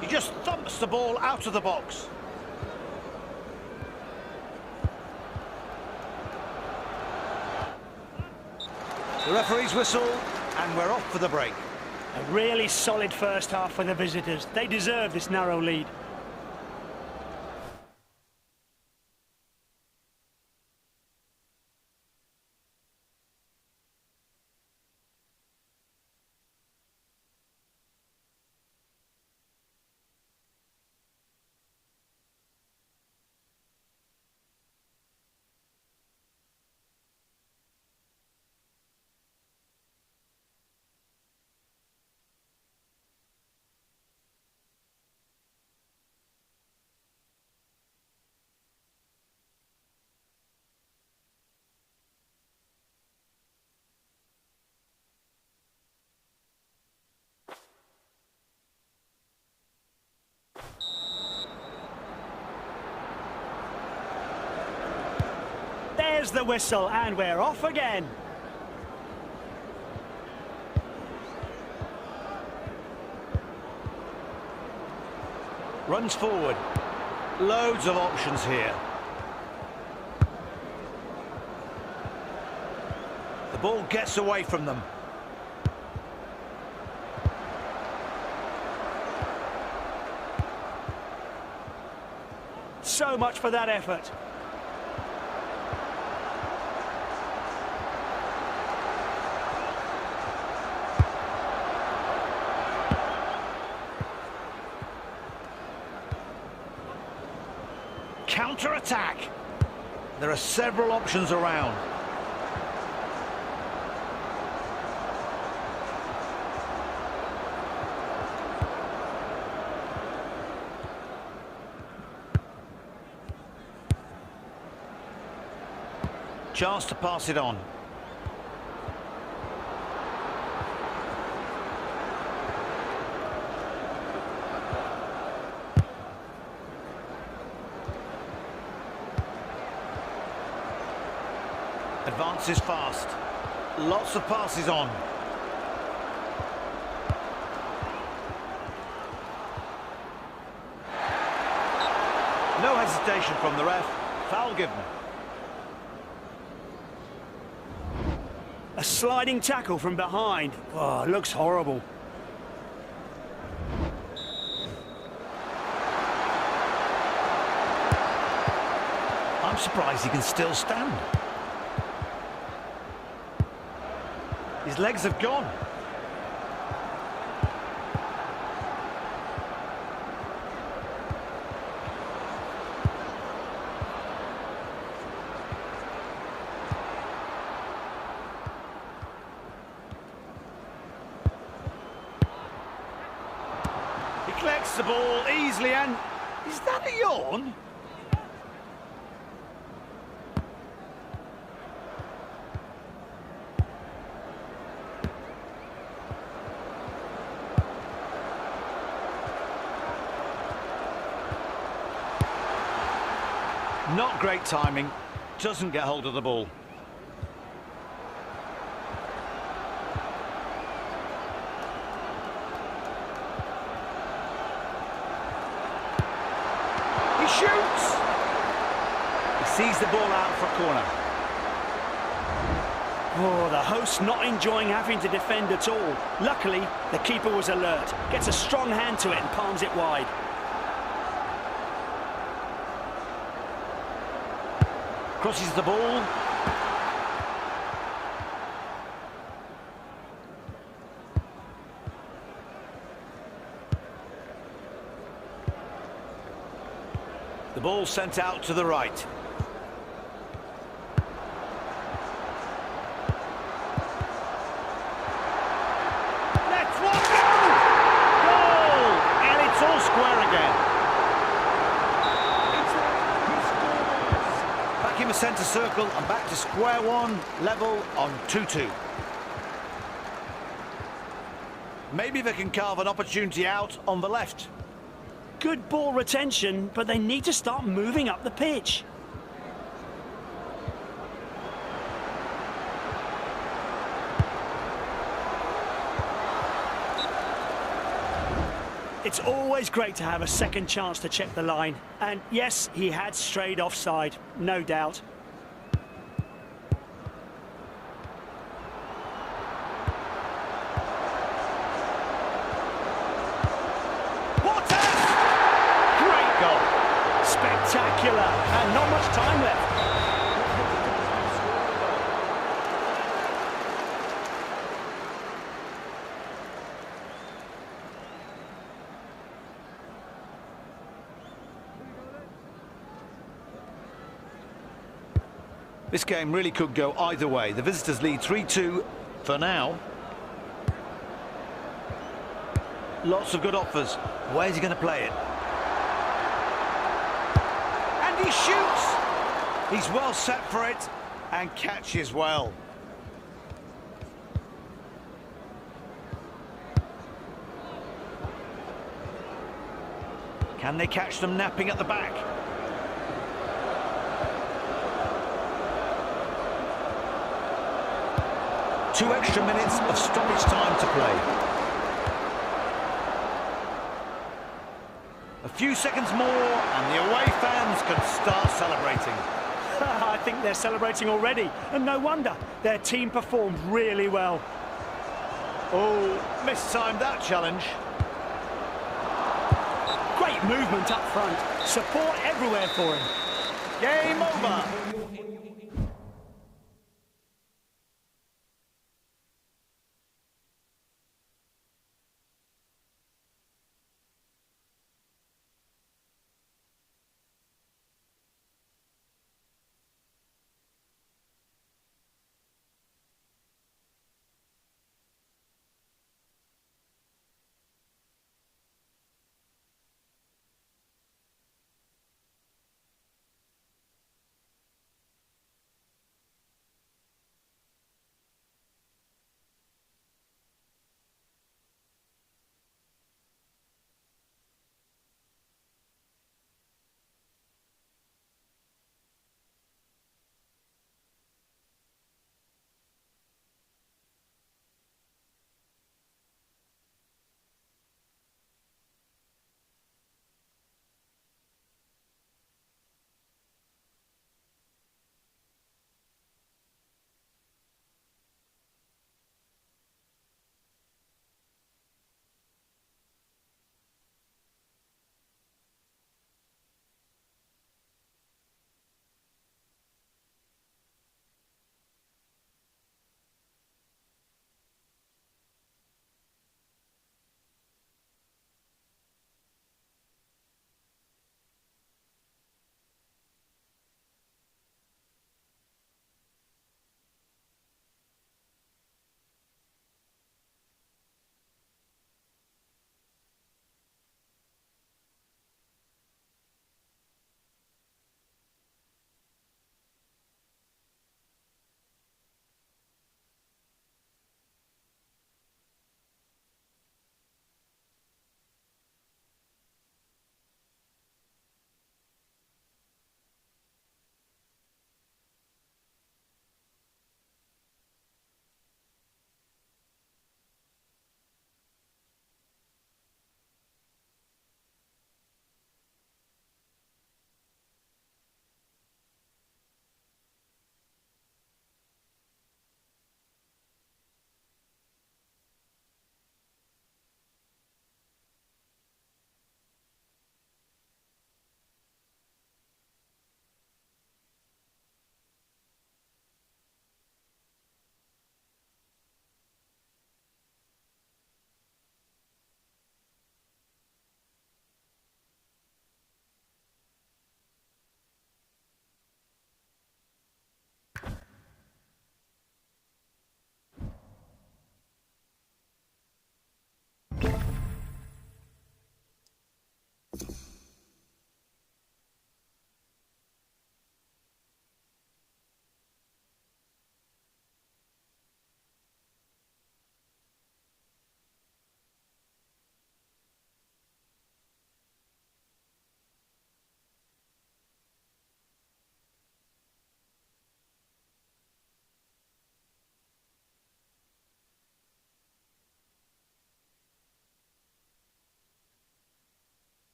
He just thumps the ball out of the box. The referee's whistle, and we're off for the break. A really solid first half for the visitors. They deserve this narrow lead. There's the whistle, and we're off again. Runs forward. Loads of options here. The ball gets away from them. So much for that effort. Counter-attack. There are several options around. Chance to pass it on. Advances fast. Lots of passes on. No hesitation from the ref. Foul given. A sliding tackle from behind. Oh, it looks horrible. I'm surprised he can still stand. His legs have gone. He collects the ball easily, and is that a yawn? Not great timing, doesn't get hold of the ball. He shoots! He sees the ball out for a corner. Oh, the host not enjoying having to defend at all. Luckily, the keeper was alert, gets a strong hand to it and palms it wide. Crosses the ball. The ball sent out to the right. Let's one go! Goal! And it's all square again. Back in the centre circle and back to square one, level on 2-2. Maybe they can carve an opportunity out on the left. Good ball retention, but they need to start moving up the pitch. It's always great to have a second chance to check the line. And yes, he had strayed offside, no doubt. Spectacular, and not much time left. This game really could go either way. The visitors lead 3-2 for now. Lots of good offers. Where's he going to play it? He shoots! He's well set for it and catches well. Can they catch them napping at the back? Two extra minutes of stoppage time to play. A few seconds more and the away fans can start celebrating. I think they're celebrating already, and no wonder. Their team performed really well. Oh, mistimed that challenge. Great movement up front. Support everywhere for him. Game over.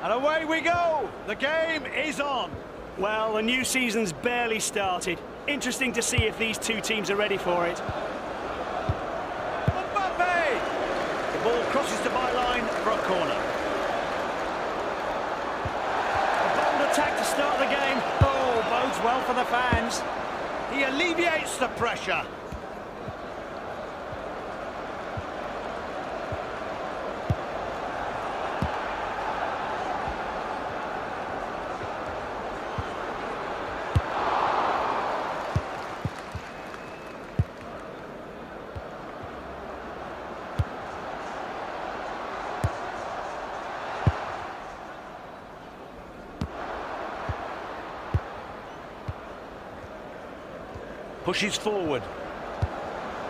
And away we go! The game is on! Well, the new season's barely started. Interesting to see if these two teams are ready for it. Mbappe! The ball crosses the byline for a corner. A bold attack to start the game. Oh, bodes well for the fans. He alleviates the pressure. Pushes forward.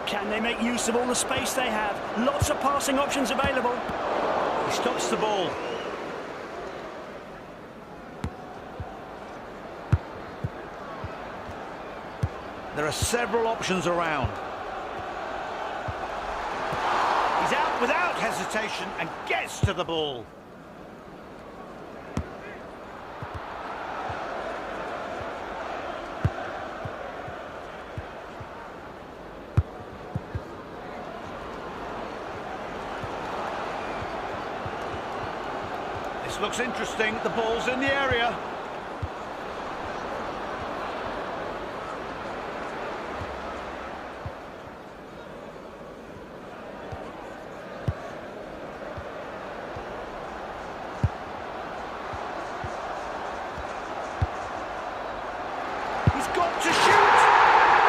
Can they make use of all the space they have? Lots of passing options available. He stops the ball. There are several options around. He's out without hesitation and gets to the ball. This looks interesting. The ball's in the area. He's got to shoot!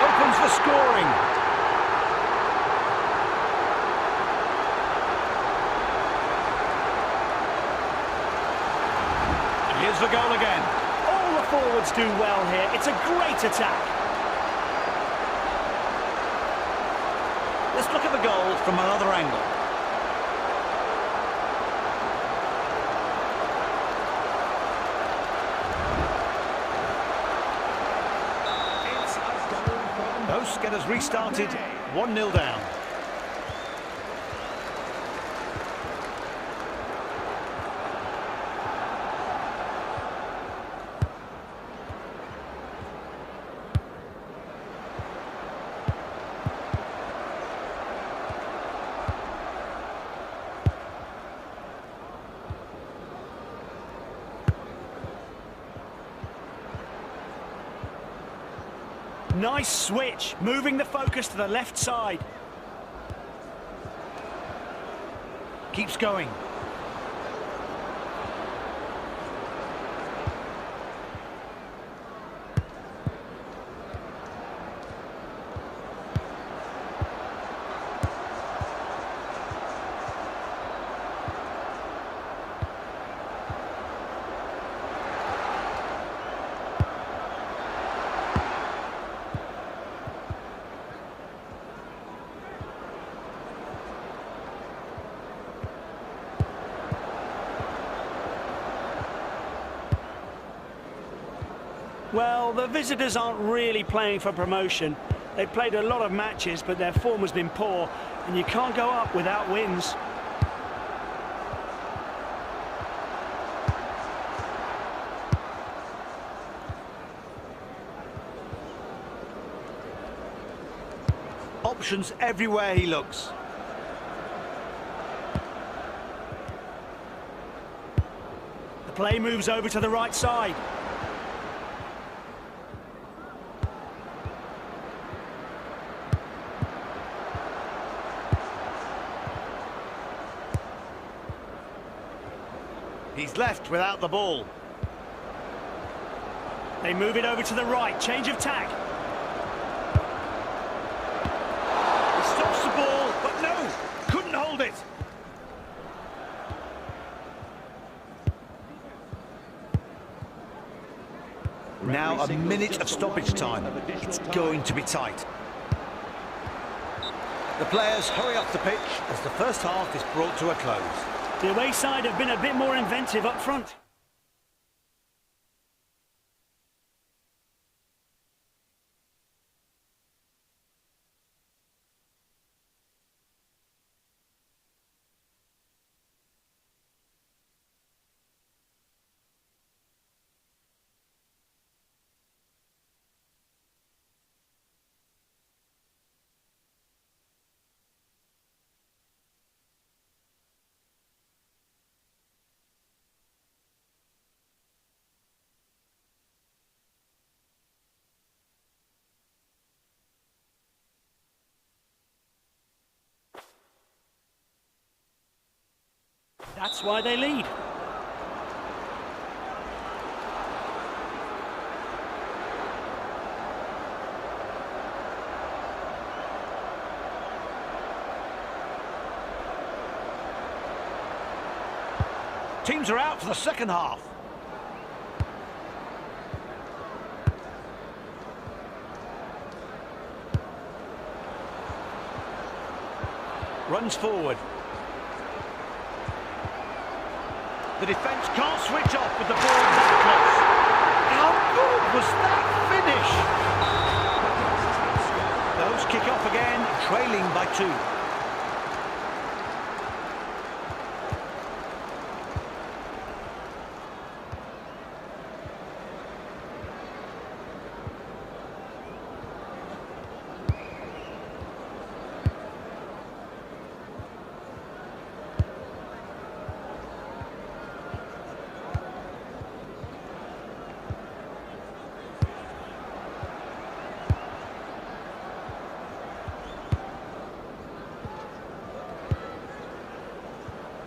Opens the scoring. Here's the goal again. All the forwards do well here. It's a great attack. Let's look at the goal from another angle. It's a goal from Hosts get us restarted, 1-0 down. Nice switch, moving the focus to the left side. Keeps going. Well, the visitors aren't really playing for promotion. They've played a lot of matches, but their form has been poor, and you can't go up without wins. Options everywhere he looks. The play moves over to the right side. He's left without the ball. They move it over to the right, change of tack. He stops the ball, but no, couldn't hold it. Now a minute of stoppage time. It's going to be tight. The players hurry up the pitch as the first half is brought to a close. The away side have been a bit more inventive up front. That's why they lead. Teams are out for the second half. Runs forward. The defence can't switch off with the ball that close. How good was that finish? Those kick off again, trailing by 2.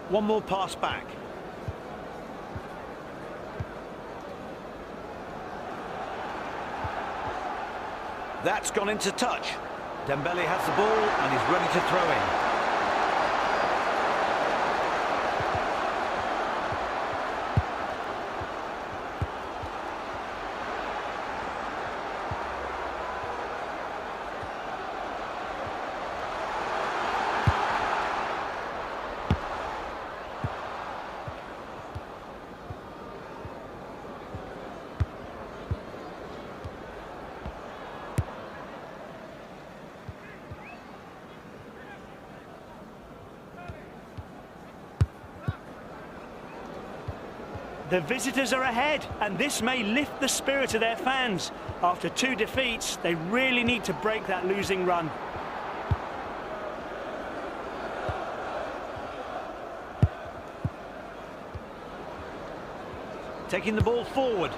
One more pass back. That's gone into touch. Dembele has the ball and he's ready to throw in. The visitors are ahead, and this may lift the spirit of their fans. After 2 defeats, they really need to break that losing run. Taking the ball forward.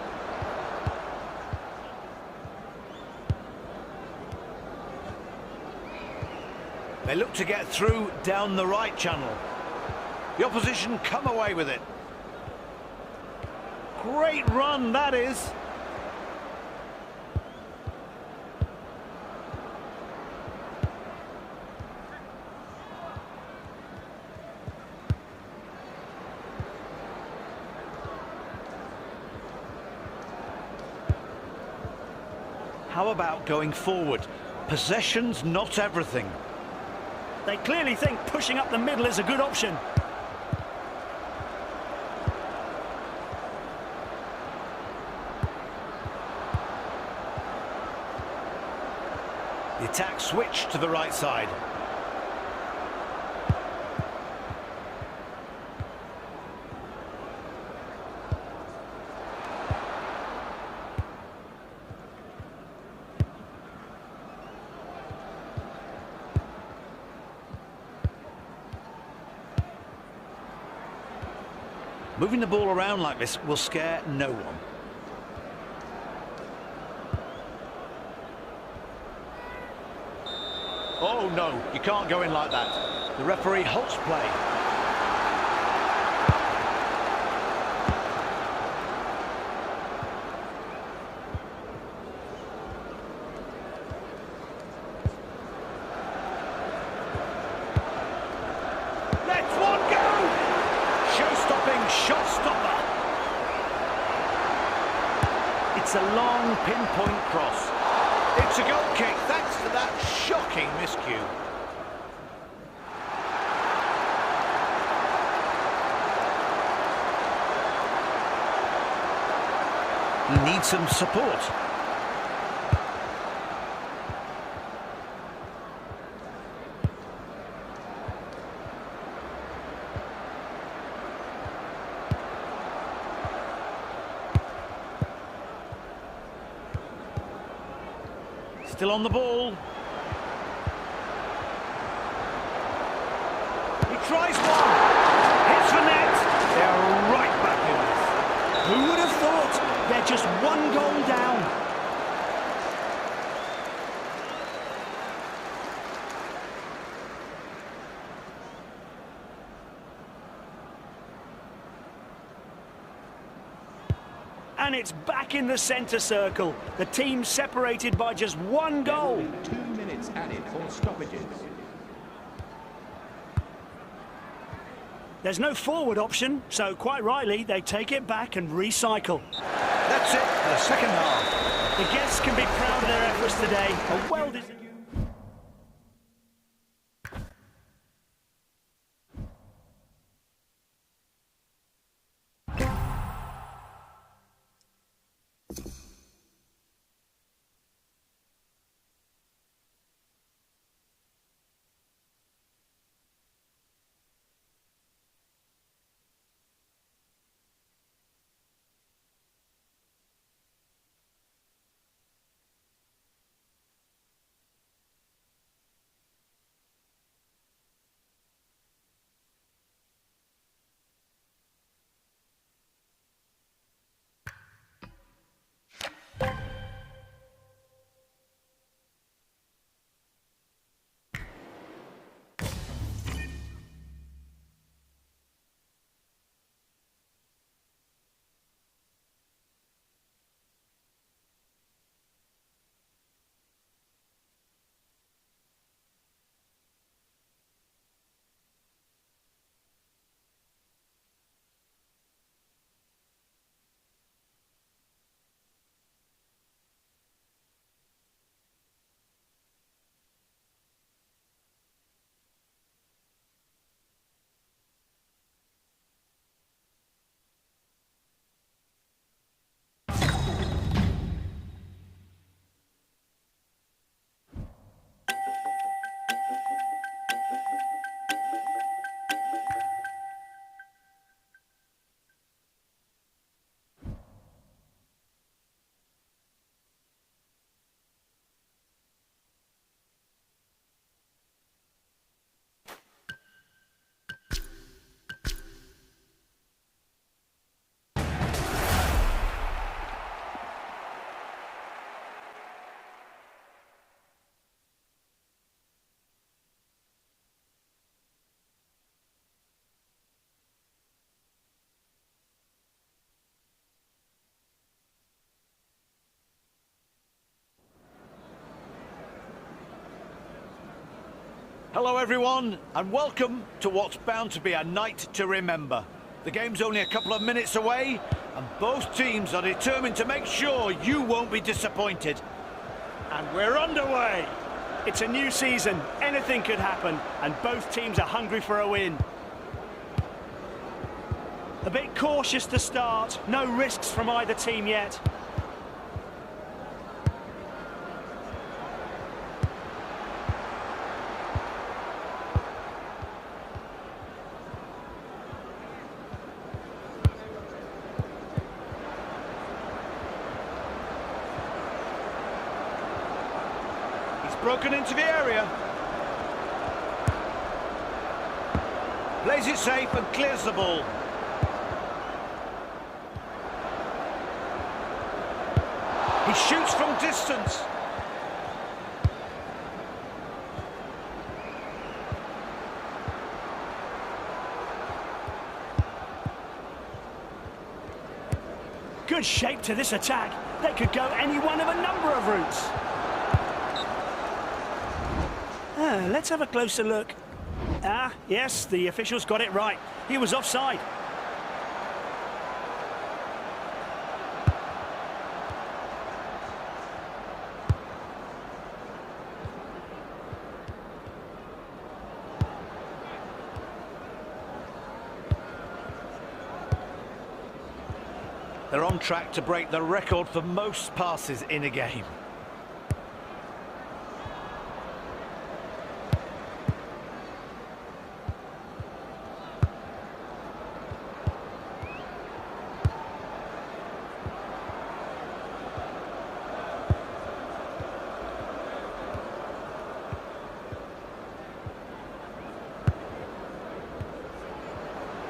They look to get through down the right channel. The opposition come away with it. Great run, that is. How about going forward? Possession's not everything. They clearly think pushing up the middle is a good option. The attack switched to the right side. Moving the ball around like this will scare no one. Oh no, you can't go in like that. The referee halts play. Let's one go! Show-stopping shot stopper. It's a long pinpoint cross. It's a goal kick thanks to that shocking miscue. He needs some support. Still on the ball. He tries one. Hits the net. They're right back in this. Who would have thought? They're just one goal down. And it's back in the centre circle. The team separated by just one There will goal. be 2 minutes added for stoppages. There's no forward option, so quite rightly, they take it back and recycle. That's it for the second half. The guests can be proud of their efforts today. A well-deserved... Hello everyone, and welcome to what's bound to be a night to remember. The game's only a couple of minutes away, and both teams are determined to make sure you won't be disappointed. And we're underway. It's a new season, anything could happen, and both teams are hungry for a win. A bit cautious to start, no risks from either team yet. Broken into the area. Plays it safe and clears the ball. He shoots from distance. Good shape to this attack. They could go any one of a number of routes. Let's have a closer look. Ah, yes, the officials got it right. He was offside. They're on track to break the record for most passes in a game.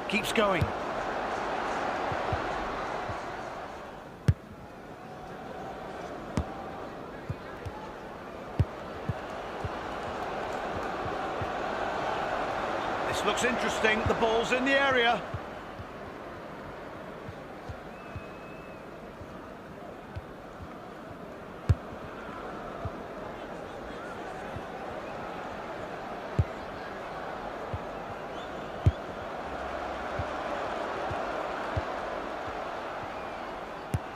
Keeps going. This looks interesting. The ball's in the area.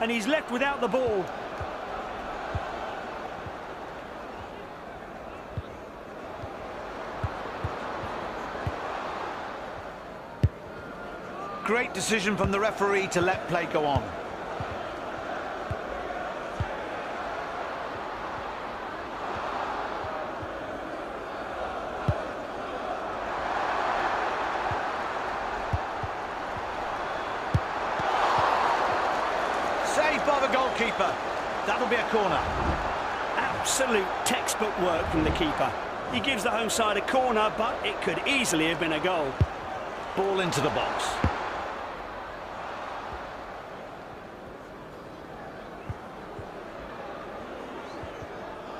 and he's left without the ball. Great decision from the referee to let play go on. Saved by the goalkeeper. That'll be a corner. Absolute textbook work from the keeper. He gives the home side a corner, but it could easily have been a goal. Ball into the box.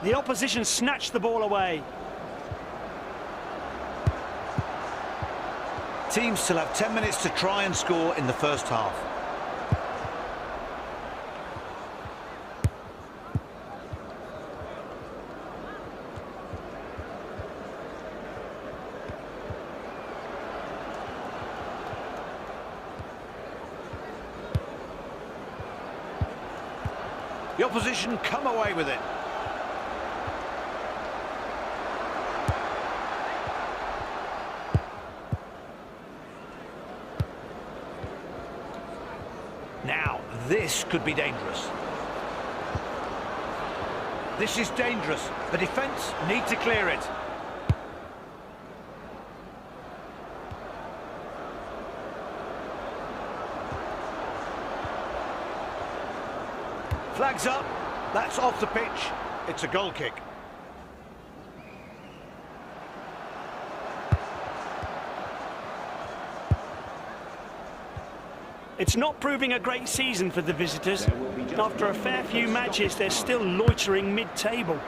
The opposition snatched the ball away. Teams still have 10 minutes to try and score in the first half. The opposition come away with it. Now, this could be dangerous. This is dangerous. The defence need to clear it. Flags up. That's off the pitch. It's a goal kick. It's not proving a great season for the visitors. After a fair few matches, they're still loitering mid-table.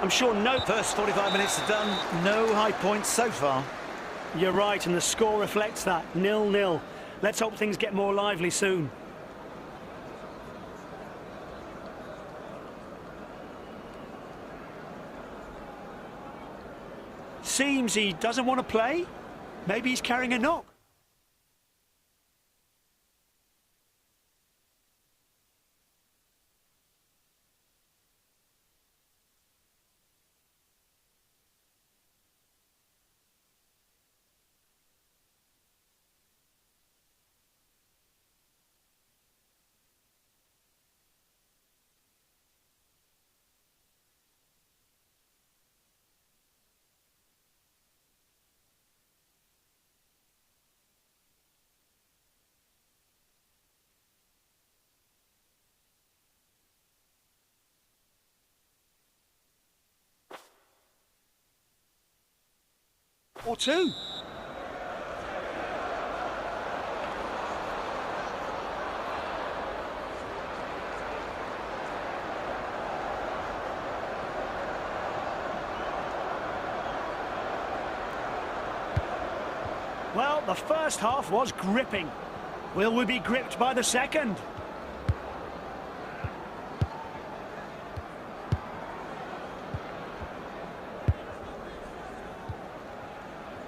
I'm sure no... First 45 minutes are done. No high points so far. You're right, and the score reflects that. 0-0. Let's hope things get more lively soon. Seems he doesn't want to play. Maybe he's carrying a knock. Or two. Well, the first half was gripping. Will we be gripped by the second?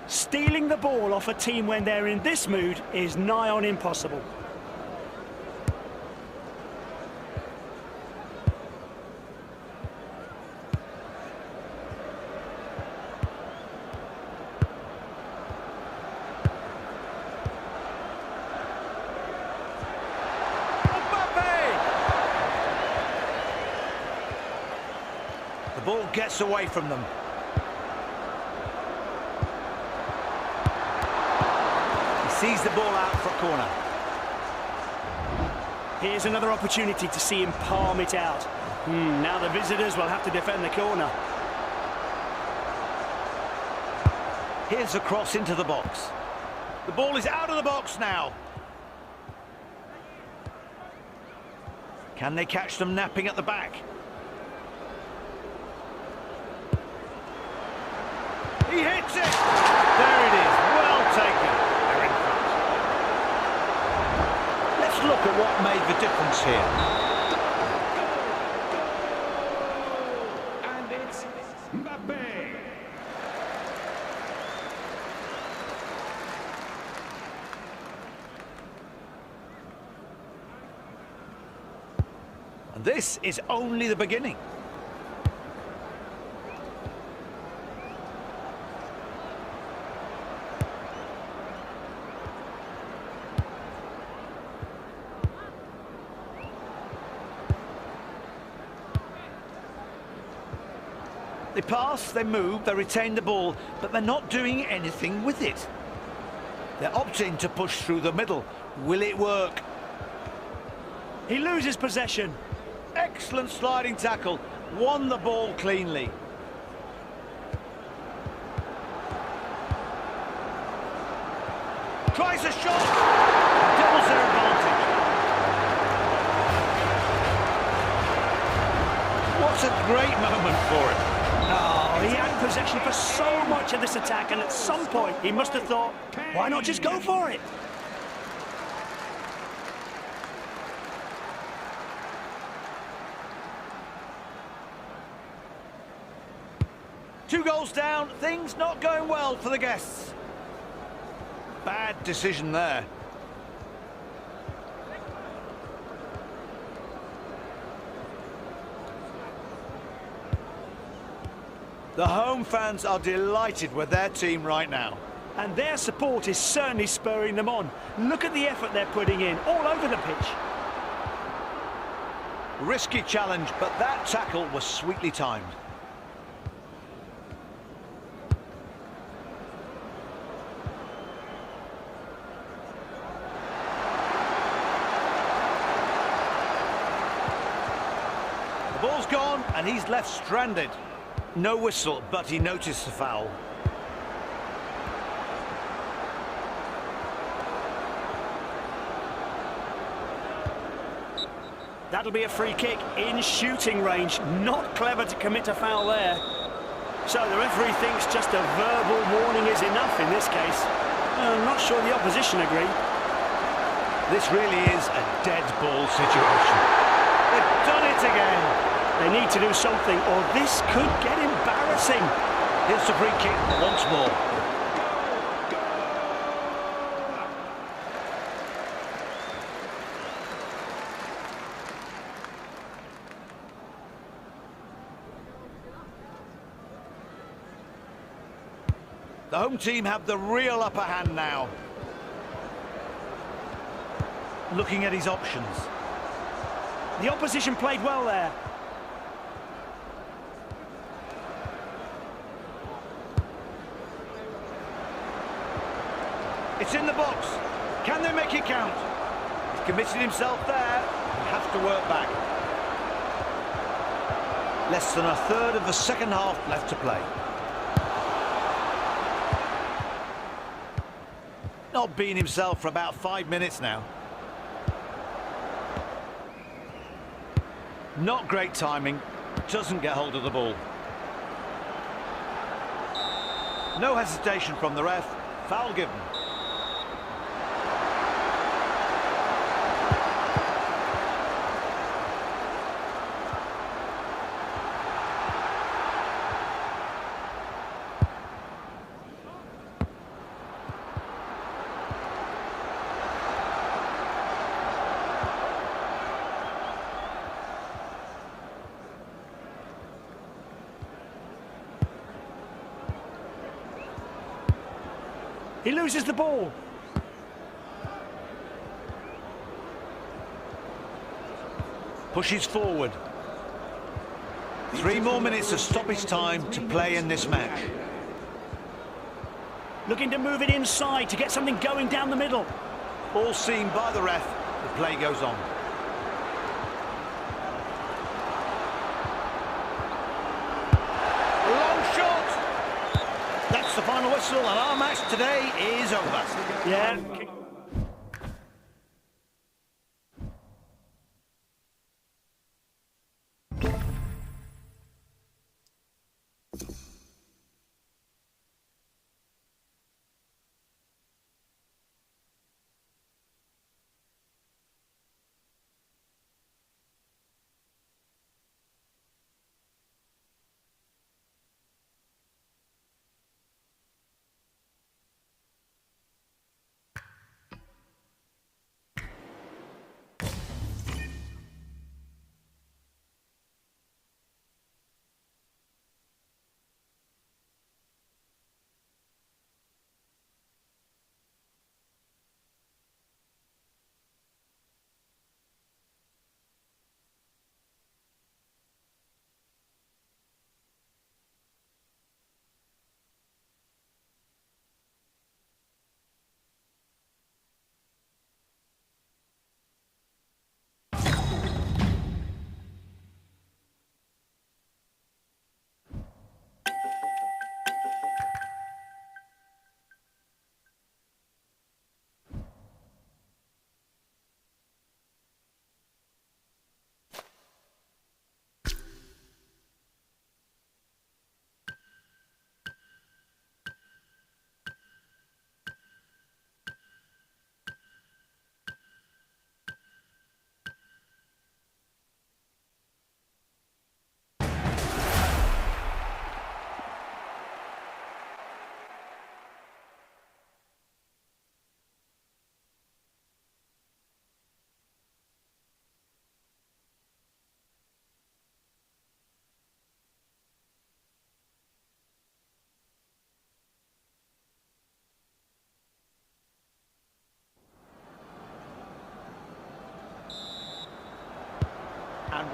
Stealing the ball off a team when they're in this mood is nigh on impossible. The ball gets away from them. Sees the ball out for a corner. Here's another opportunity to see him palm it out. Now the visitors will have to defend the corner. Here's a cross into the box. The ball is out of the box now. Can they catch them napping at the back? He hits it! There it is, well taken. Look at what made the difference here. And it's Mbappe. And this is only the beginning. They pass, they move, they retain the ball, but they're not doing anything with it. They're opting to push through the middle. Will it work? He loses possession. Excellent sliding tackle. Won the ball cleanly. Tries a shot. Doubles their advantage. What a great moment for him. Oh, he had possession for so much of this attack, and at some point he must have thought, why not just go for it? Two goals down, things not going well for the guests. Bad decision there. The home fans are delighted with their team right now. And their support is certainly spurring them on. Look at the effort they're putting in, all over the pitch. Risky challenge, but that tackle was sweetly timed. The ball's gone, and he's left stranded. No whistle, but he noticed the foul. That'll be a free kick in shooting range. Not clever to commit a foul there. So the referee thinks just a verbal warning is enough in this case. I'm not sure the opposition agree. This really is a dead ball situation. They've done it again. They need to do something, or this could get embarrassing. Here's the free kick once more. The home team have the real upper hand now. Looking at his options. The opposition played well there. It's in the box. Can they make it count? He's committed himself there. He'll have to work back. Less than a third of the second half left to play. Not being himself for about 5 minutes now. Not great timing. Doesn't get hold of the ball. No hesitation from the ref. Foul given. He loses the ball. Pushes forward. 3 more minutes of stoppage time to play in this match. Looking to move it inside to get something going down the middle. All seen by the ref. The play goes on. That's the final whistle, and our match today is over. Yeah.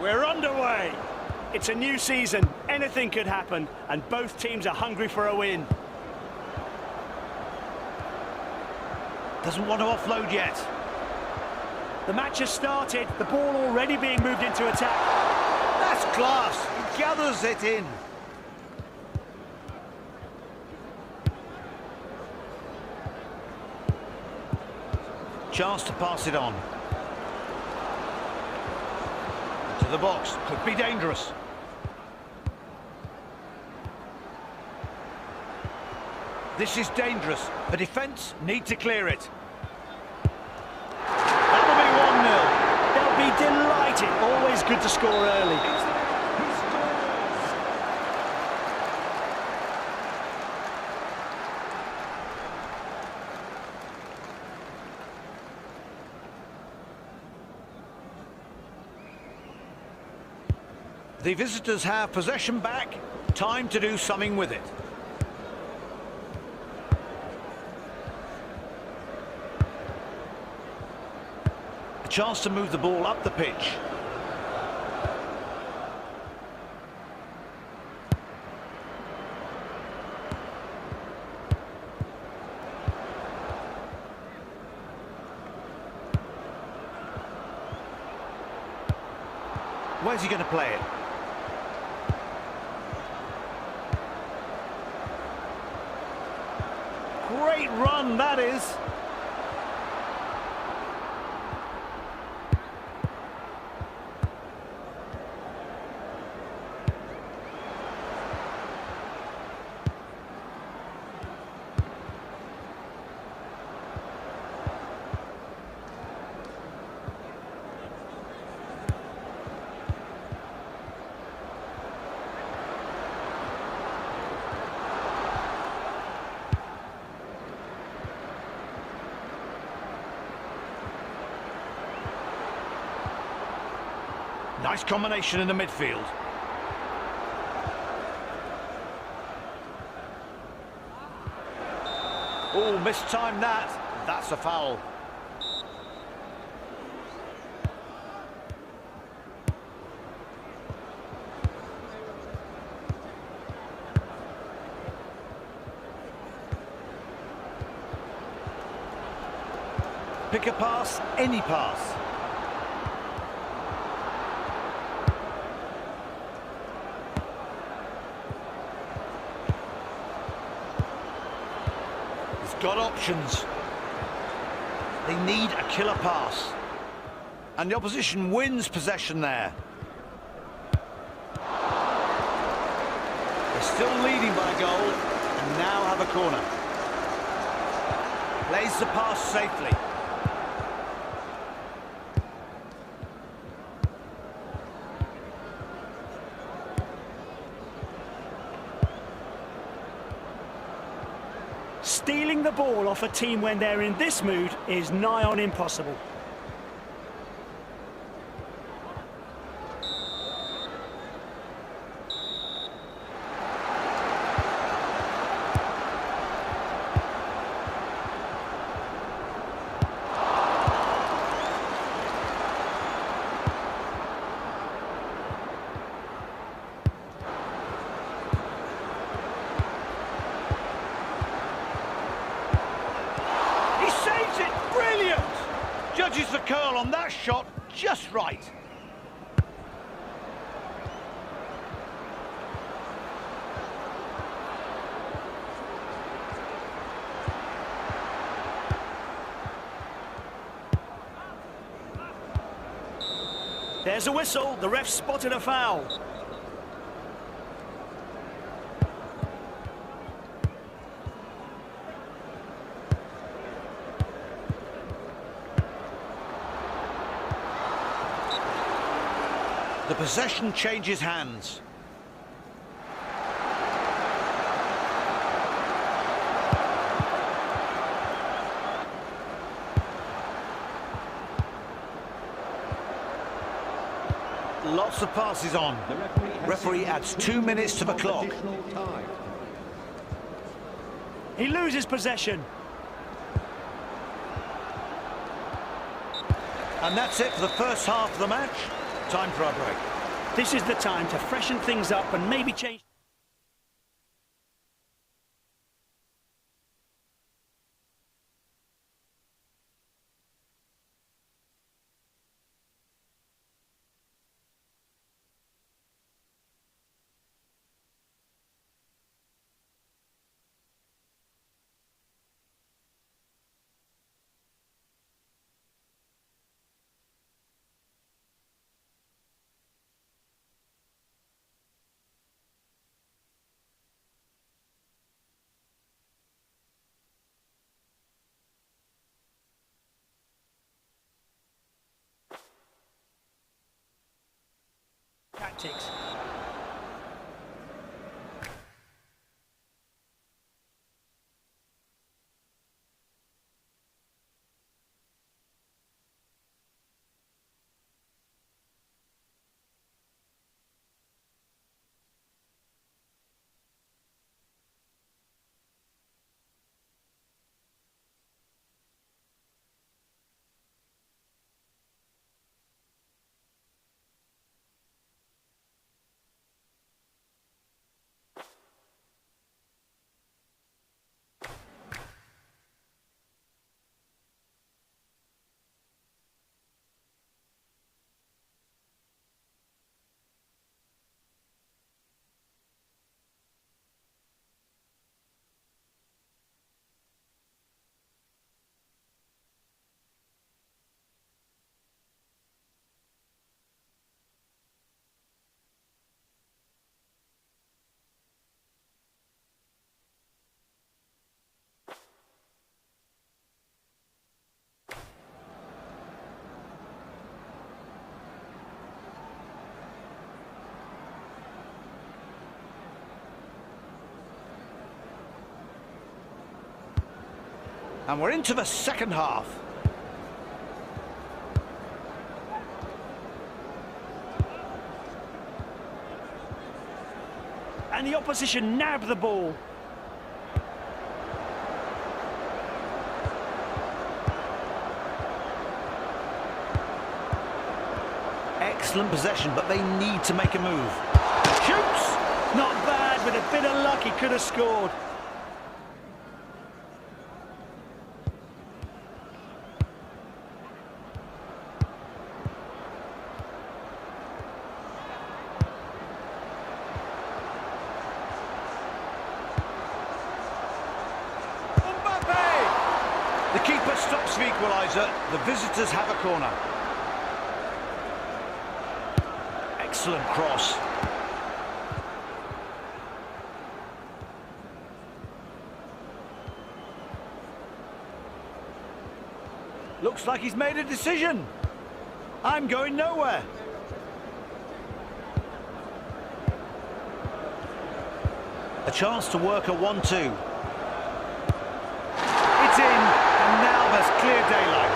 We're underway. It's a new season. Anything could happen, and both teams are hungry for a win. Doesn't want to offload yet. The match has started. The ball already being moved into attack. That's class. He gathers it in. Chance to pass it on. To the box. Could be dangerous. This is dangerous. The defence need to clear it. That'll be 1-0. They'll be delighted. Always good to score early. He scores. The visitors have possession back. Time to do something with it. A chance to move the ball up the pitch. Where's he going to play it? Great run, that is. Nice combination in the midfield. Oh, mistimed that. That's a foul. Pick a pass, any pass. Got options. They need a killer pass. And the opposition wins possession there. They're still leading by a goal and now have a corner. Plays the pass safely. Stealing the ball off a team when they're in this mood is nigh on impossible. Judges the curl on that shot just right. There's a whistle. The ref spotted a foul. The possession changes hands. Lots of passes on. The Referee adds 2 minutes to the clock. Additional time. He loses possession. And that's it for the first half of the match. Time for our break. This is the time to freshen things up and maybe change... tactics. And we're into the second half. And the opposition nab the ball. Excellent possession, but they need to make a move. Shoots! Not bad, with a bit of luck he could have scored. The keeper stops the equaliser. The visitors have a corner. Excellent cross. Looks like he's made a decision. I'm going nowhere. A chance to work a 1-2. It's in. And now there's clear daylight.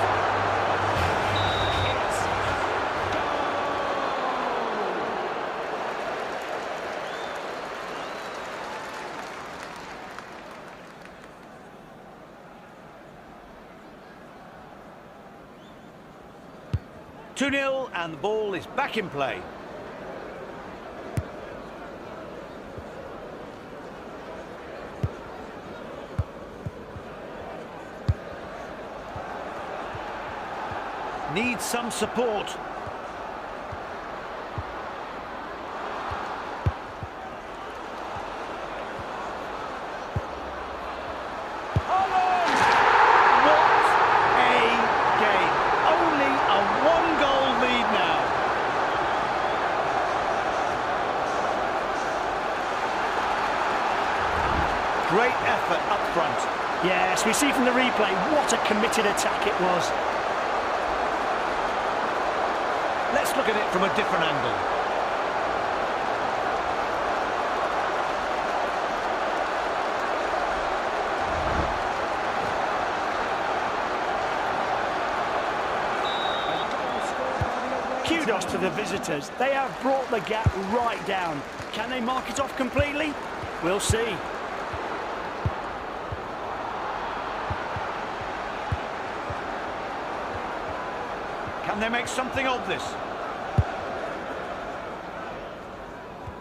It's 2-0 and the ball is back in play. Needs some support. Holland! What a game. Only a one-goal lead now. Great effort up front. Yes, we see from the replay what a committed attack it was. Let's look at it from a different angle. Kudos to the visitors. They have brought the gap right down. Can they mark it off completely? We'll see. Can they make something of this?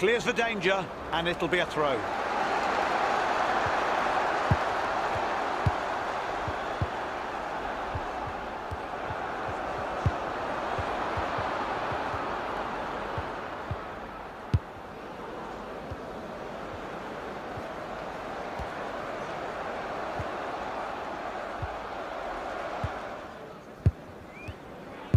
Clears for danger, and it'll be a throw.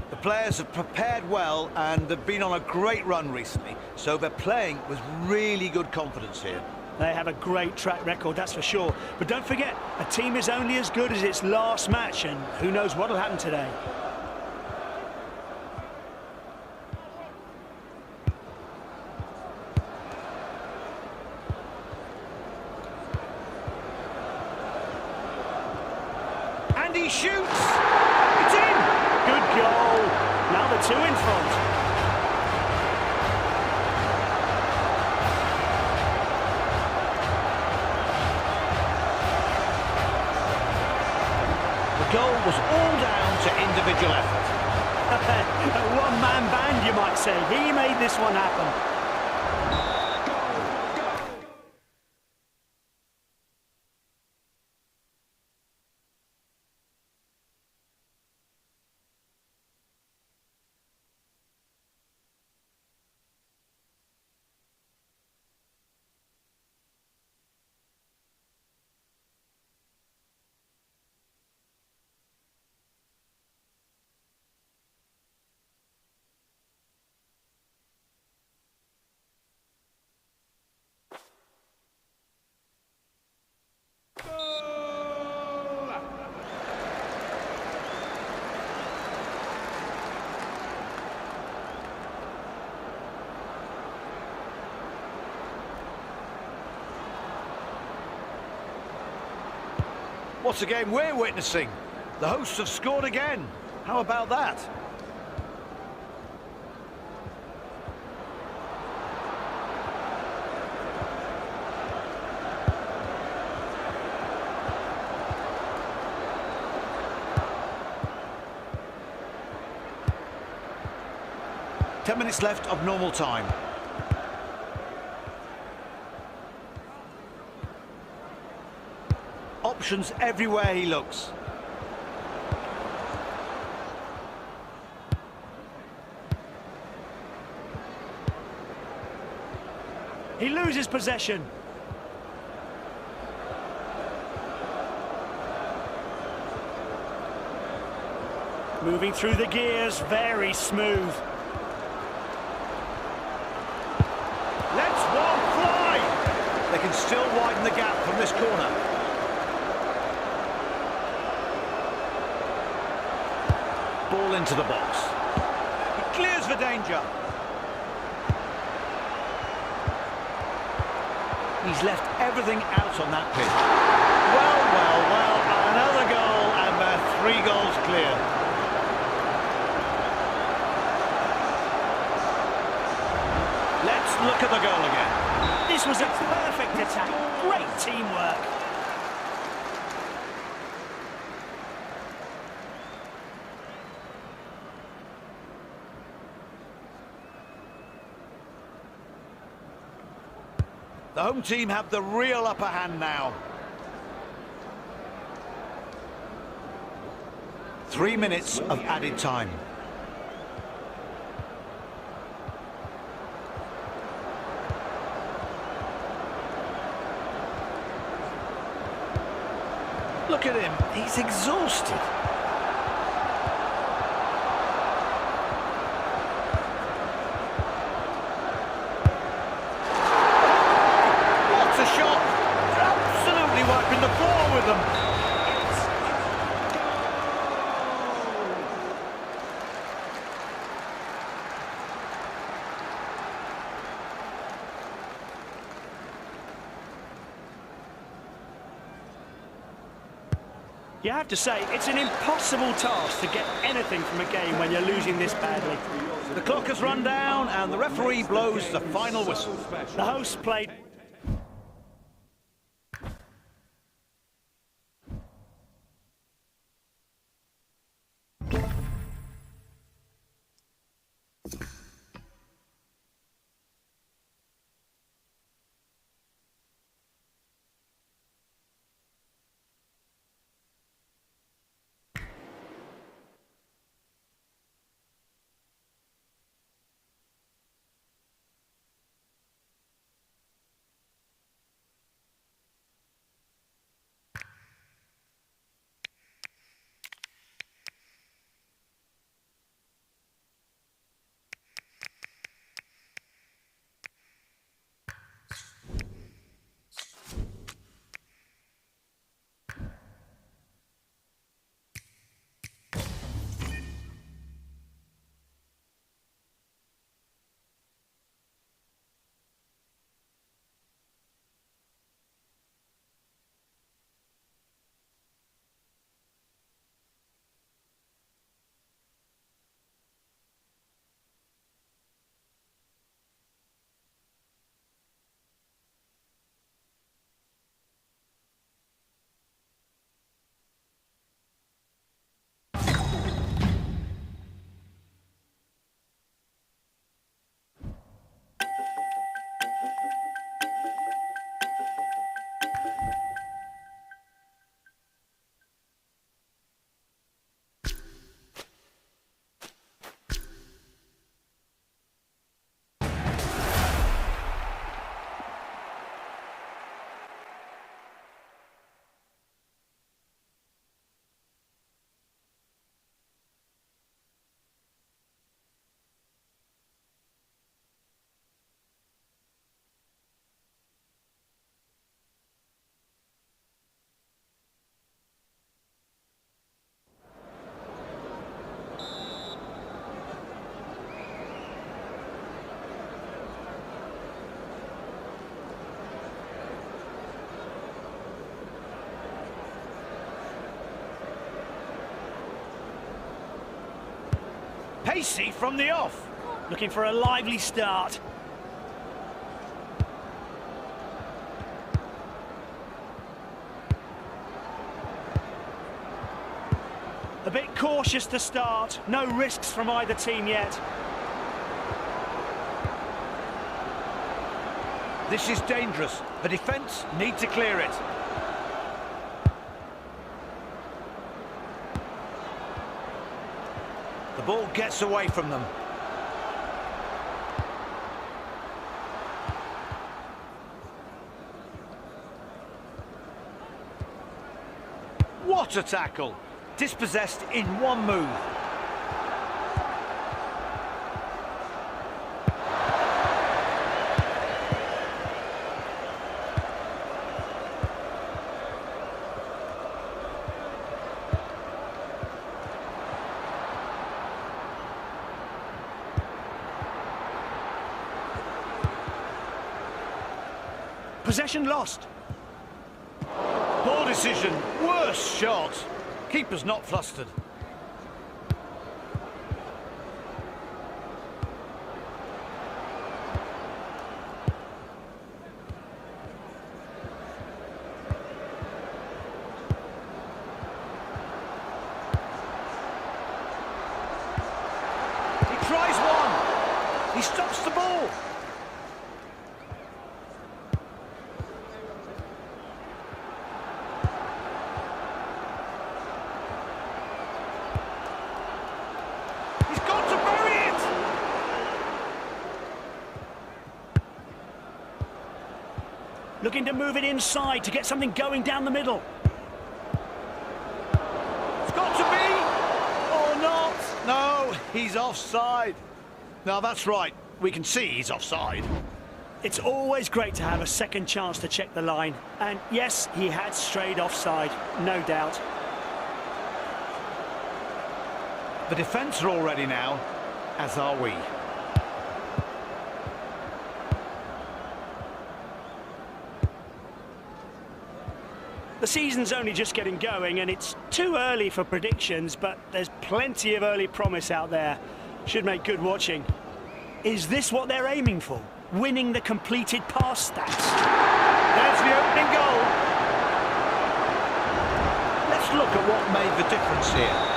The players have prepared well and they've been on a great run recently, so they're playing with really good confidence here. They have a great track record, that's for sure. But don't forget, a team is only as good as its last match, and who knows what'll happen today. And he shoots! It's in! Good goal. Now the two in front. The goal was all down to individual effort. A one-man band, you might say. He made this one happen. What's the game we're witnessing? The hosts have scored again. How about that? Ten minutes left of normal time. Options everywhere he looks. He loses possession. Moving through the gears, very smooth. Let's one fly! They can still widen the gap from this corner. Ball into the box. He clears for danger. He's left everything out on that pitch. Well, well, well, another goal and they're 3 goals clear. Let's look at the goal again. This was a perfect attack. Great teamwork. The home team have the real upper hand now. 3 minutes of added time. Look at him, he's exhausted. Wiping the floor with them. You have to say, it's an impossible task to get anything from a game when you're losing this badly. The clock has run down and the referee blows the final whistle. The hosts played Pacey from the off. Looking for a lively start. A bit cautious to start. No risks from either team yet. This is dangerous. The defence need to clear it. The ball gets away from them. What a tackle! Dispossessed in one move. Possession lost. Poor decision. Worst shot. Keeper's not flustered. He tries one. He stops the ball. Looking to move it inside to get something going down the middle. It's got to be, or not. No, he's offside. No, that's right. We can see he's offside. It's always great to have a second chance to check the line. And yes, he had strayed offside, no doubt. The defence are all ready now, as are we. The season's only just getting going and it's too early for predictions, but there's plenty of early promise out there. Should make good watching. Is this what they're aiming for? Winning the completed pass stats? There's the opening goal. Let's look at what made the difference here.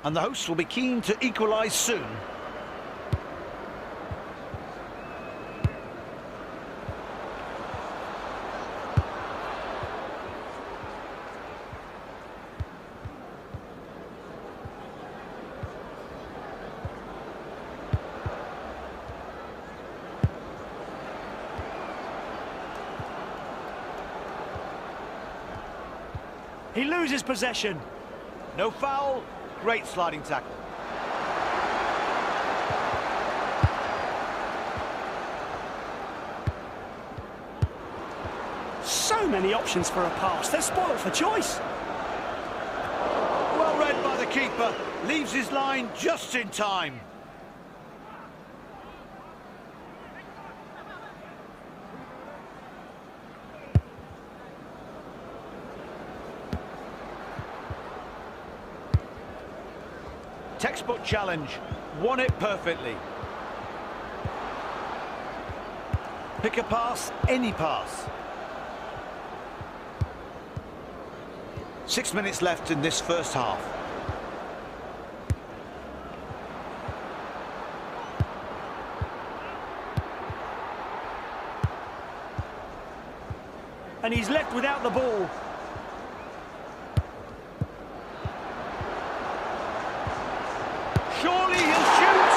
And the hosts will be keen to equalise soon. He loses possession. No foul. Great sliding tackle. So many options for a pass. They're spoiled for choice. Well read by the keeper. Leaves his line just in time. Textbook challenge, won it perfectly. Pick a pass, any pass. 6 minutes left in this first half. And he's left without the ball. Surely he'll shoot.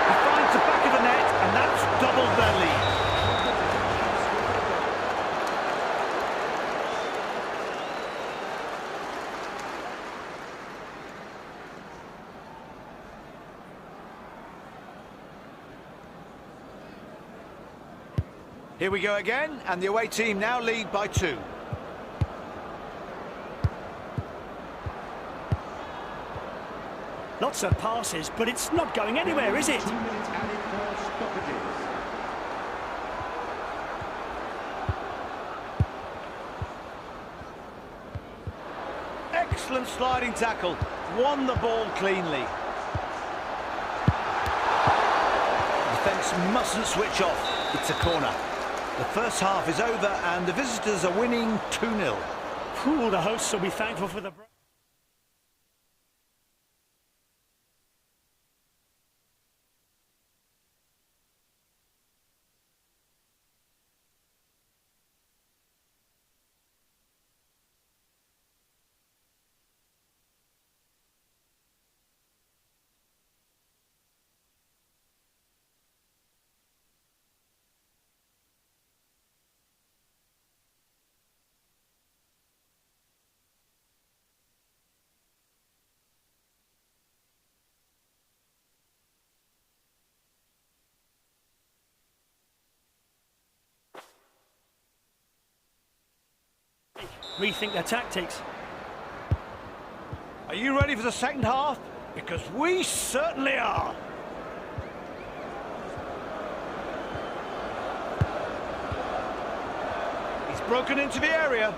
He finds the back of the net, and that's doubled their lead. Here we go again, and the away team now lead by 2. Lots of passes, but it's not going anywhere, is it? 2 minutes added for stoppages. Excellent sliding tackle. Won the ball cleanly. Defence mustn't switch off. It's a corner. The first half is over and the visitors are winning 2-0. Ooh, the hosts will be thankful for the break. Rethink their tactics. Are you ready for the second half? Because we certainly are. He's broken into the area.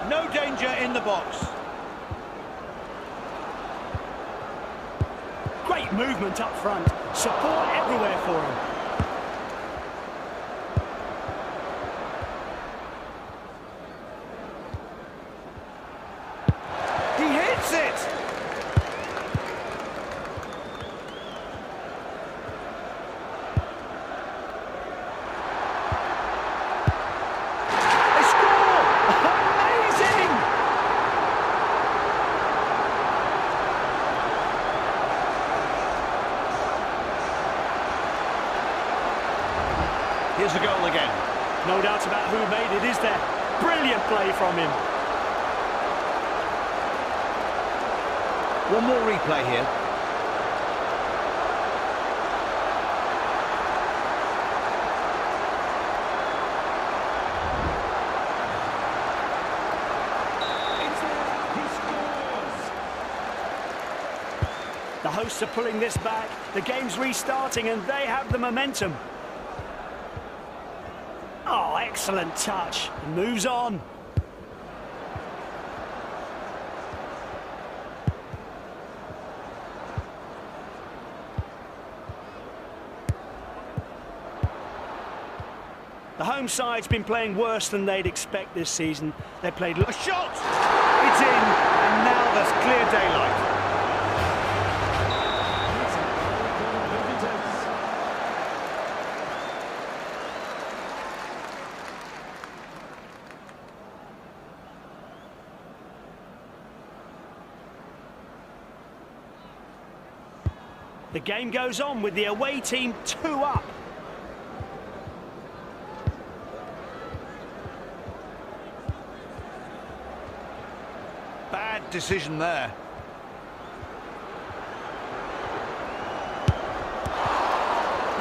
No danger in the box. Great movement up front. Support everywhere for him. He hits it! They score! Amazing! Here's the goal again. No doubt about who made it, is there? Brilliant play from him. One more replay here. It's there. He scores. The hosts are pulling this back. The game's restarting and they have the momentum. Oh, excellent touch. He moves on. The home side's been playing worse than they'd expect this season. They played... A shot! It's in, and now there's clear daylight. It's a goal for the visitors. The game goes on with the away team 2 up. Bad decision there.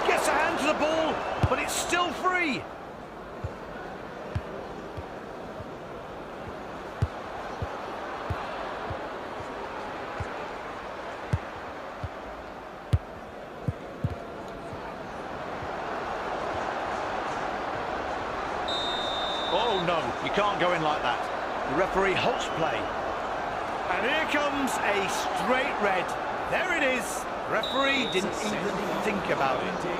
He gets a hand to the ball, but it's still free. Oh no, you can't go in like that. The referee halts play. And here comes a straight red. There it is. The referee didn't even think about it. 13.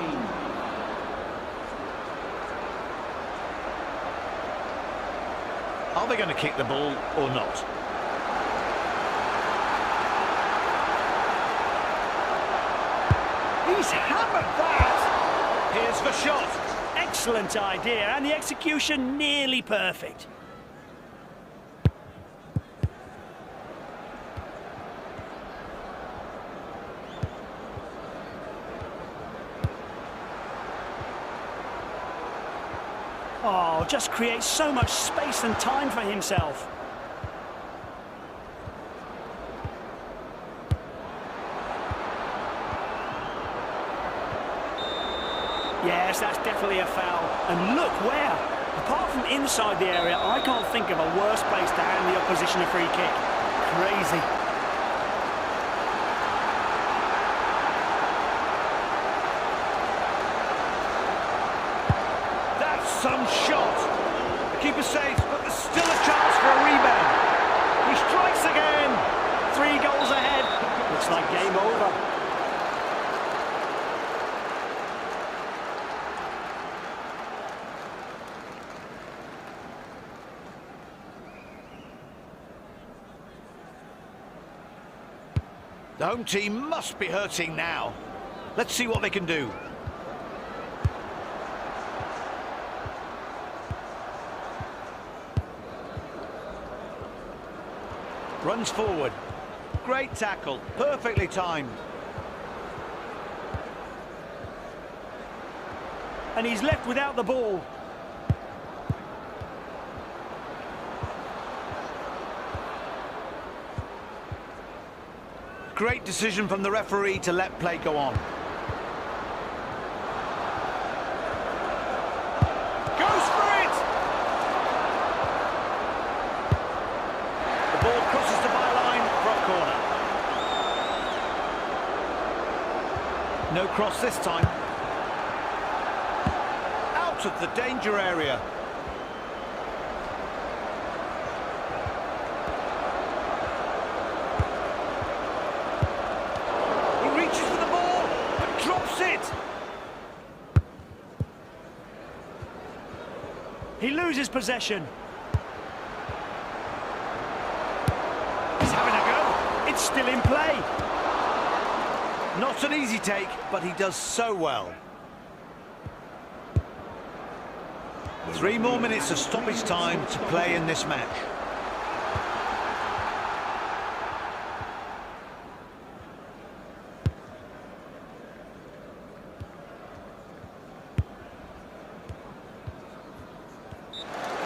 Are they going to kick the ball or not? He's hammered that! Here's the shot. Excellent idea, and the execution nearly perfect. Oh, just creates so much space and time for himself. Yes, that's definitely a foul. And look where. Apart from inside the area, I can't think of a worse place to hand the opposition a free kick. Crazy. That's some shot. The keeper saves, but there's still a chance for a rebound. He strikes again. 3 goals ahead. Looks like game over. The home team must be hurting now. Let's see what they can do. Runs forward. Great tackle, perfectly timed. And he's left without the ball. Great decision from the referee to let play go on. Goes for it! The ball crosses the byline for a corner. No cross this time. Out of the danger area. He loses possession. He's having a go. It's still in play. Not an easy take, but he does so well. 3 more minutes of stoppage time to play in this match.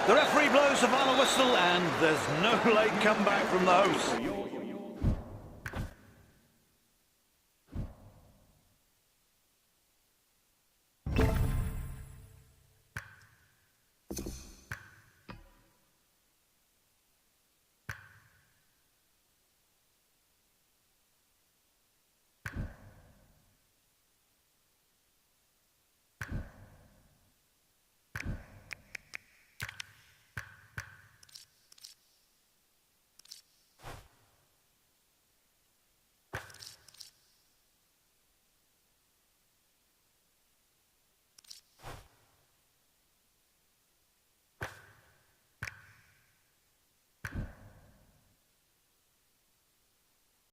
The referee blows the final whistle and there's no late comeback from the hosts.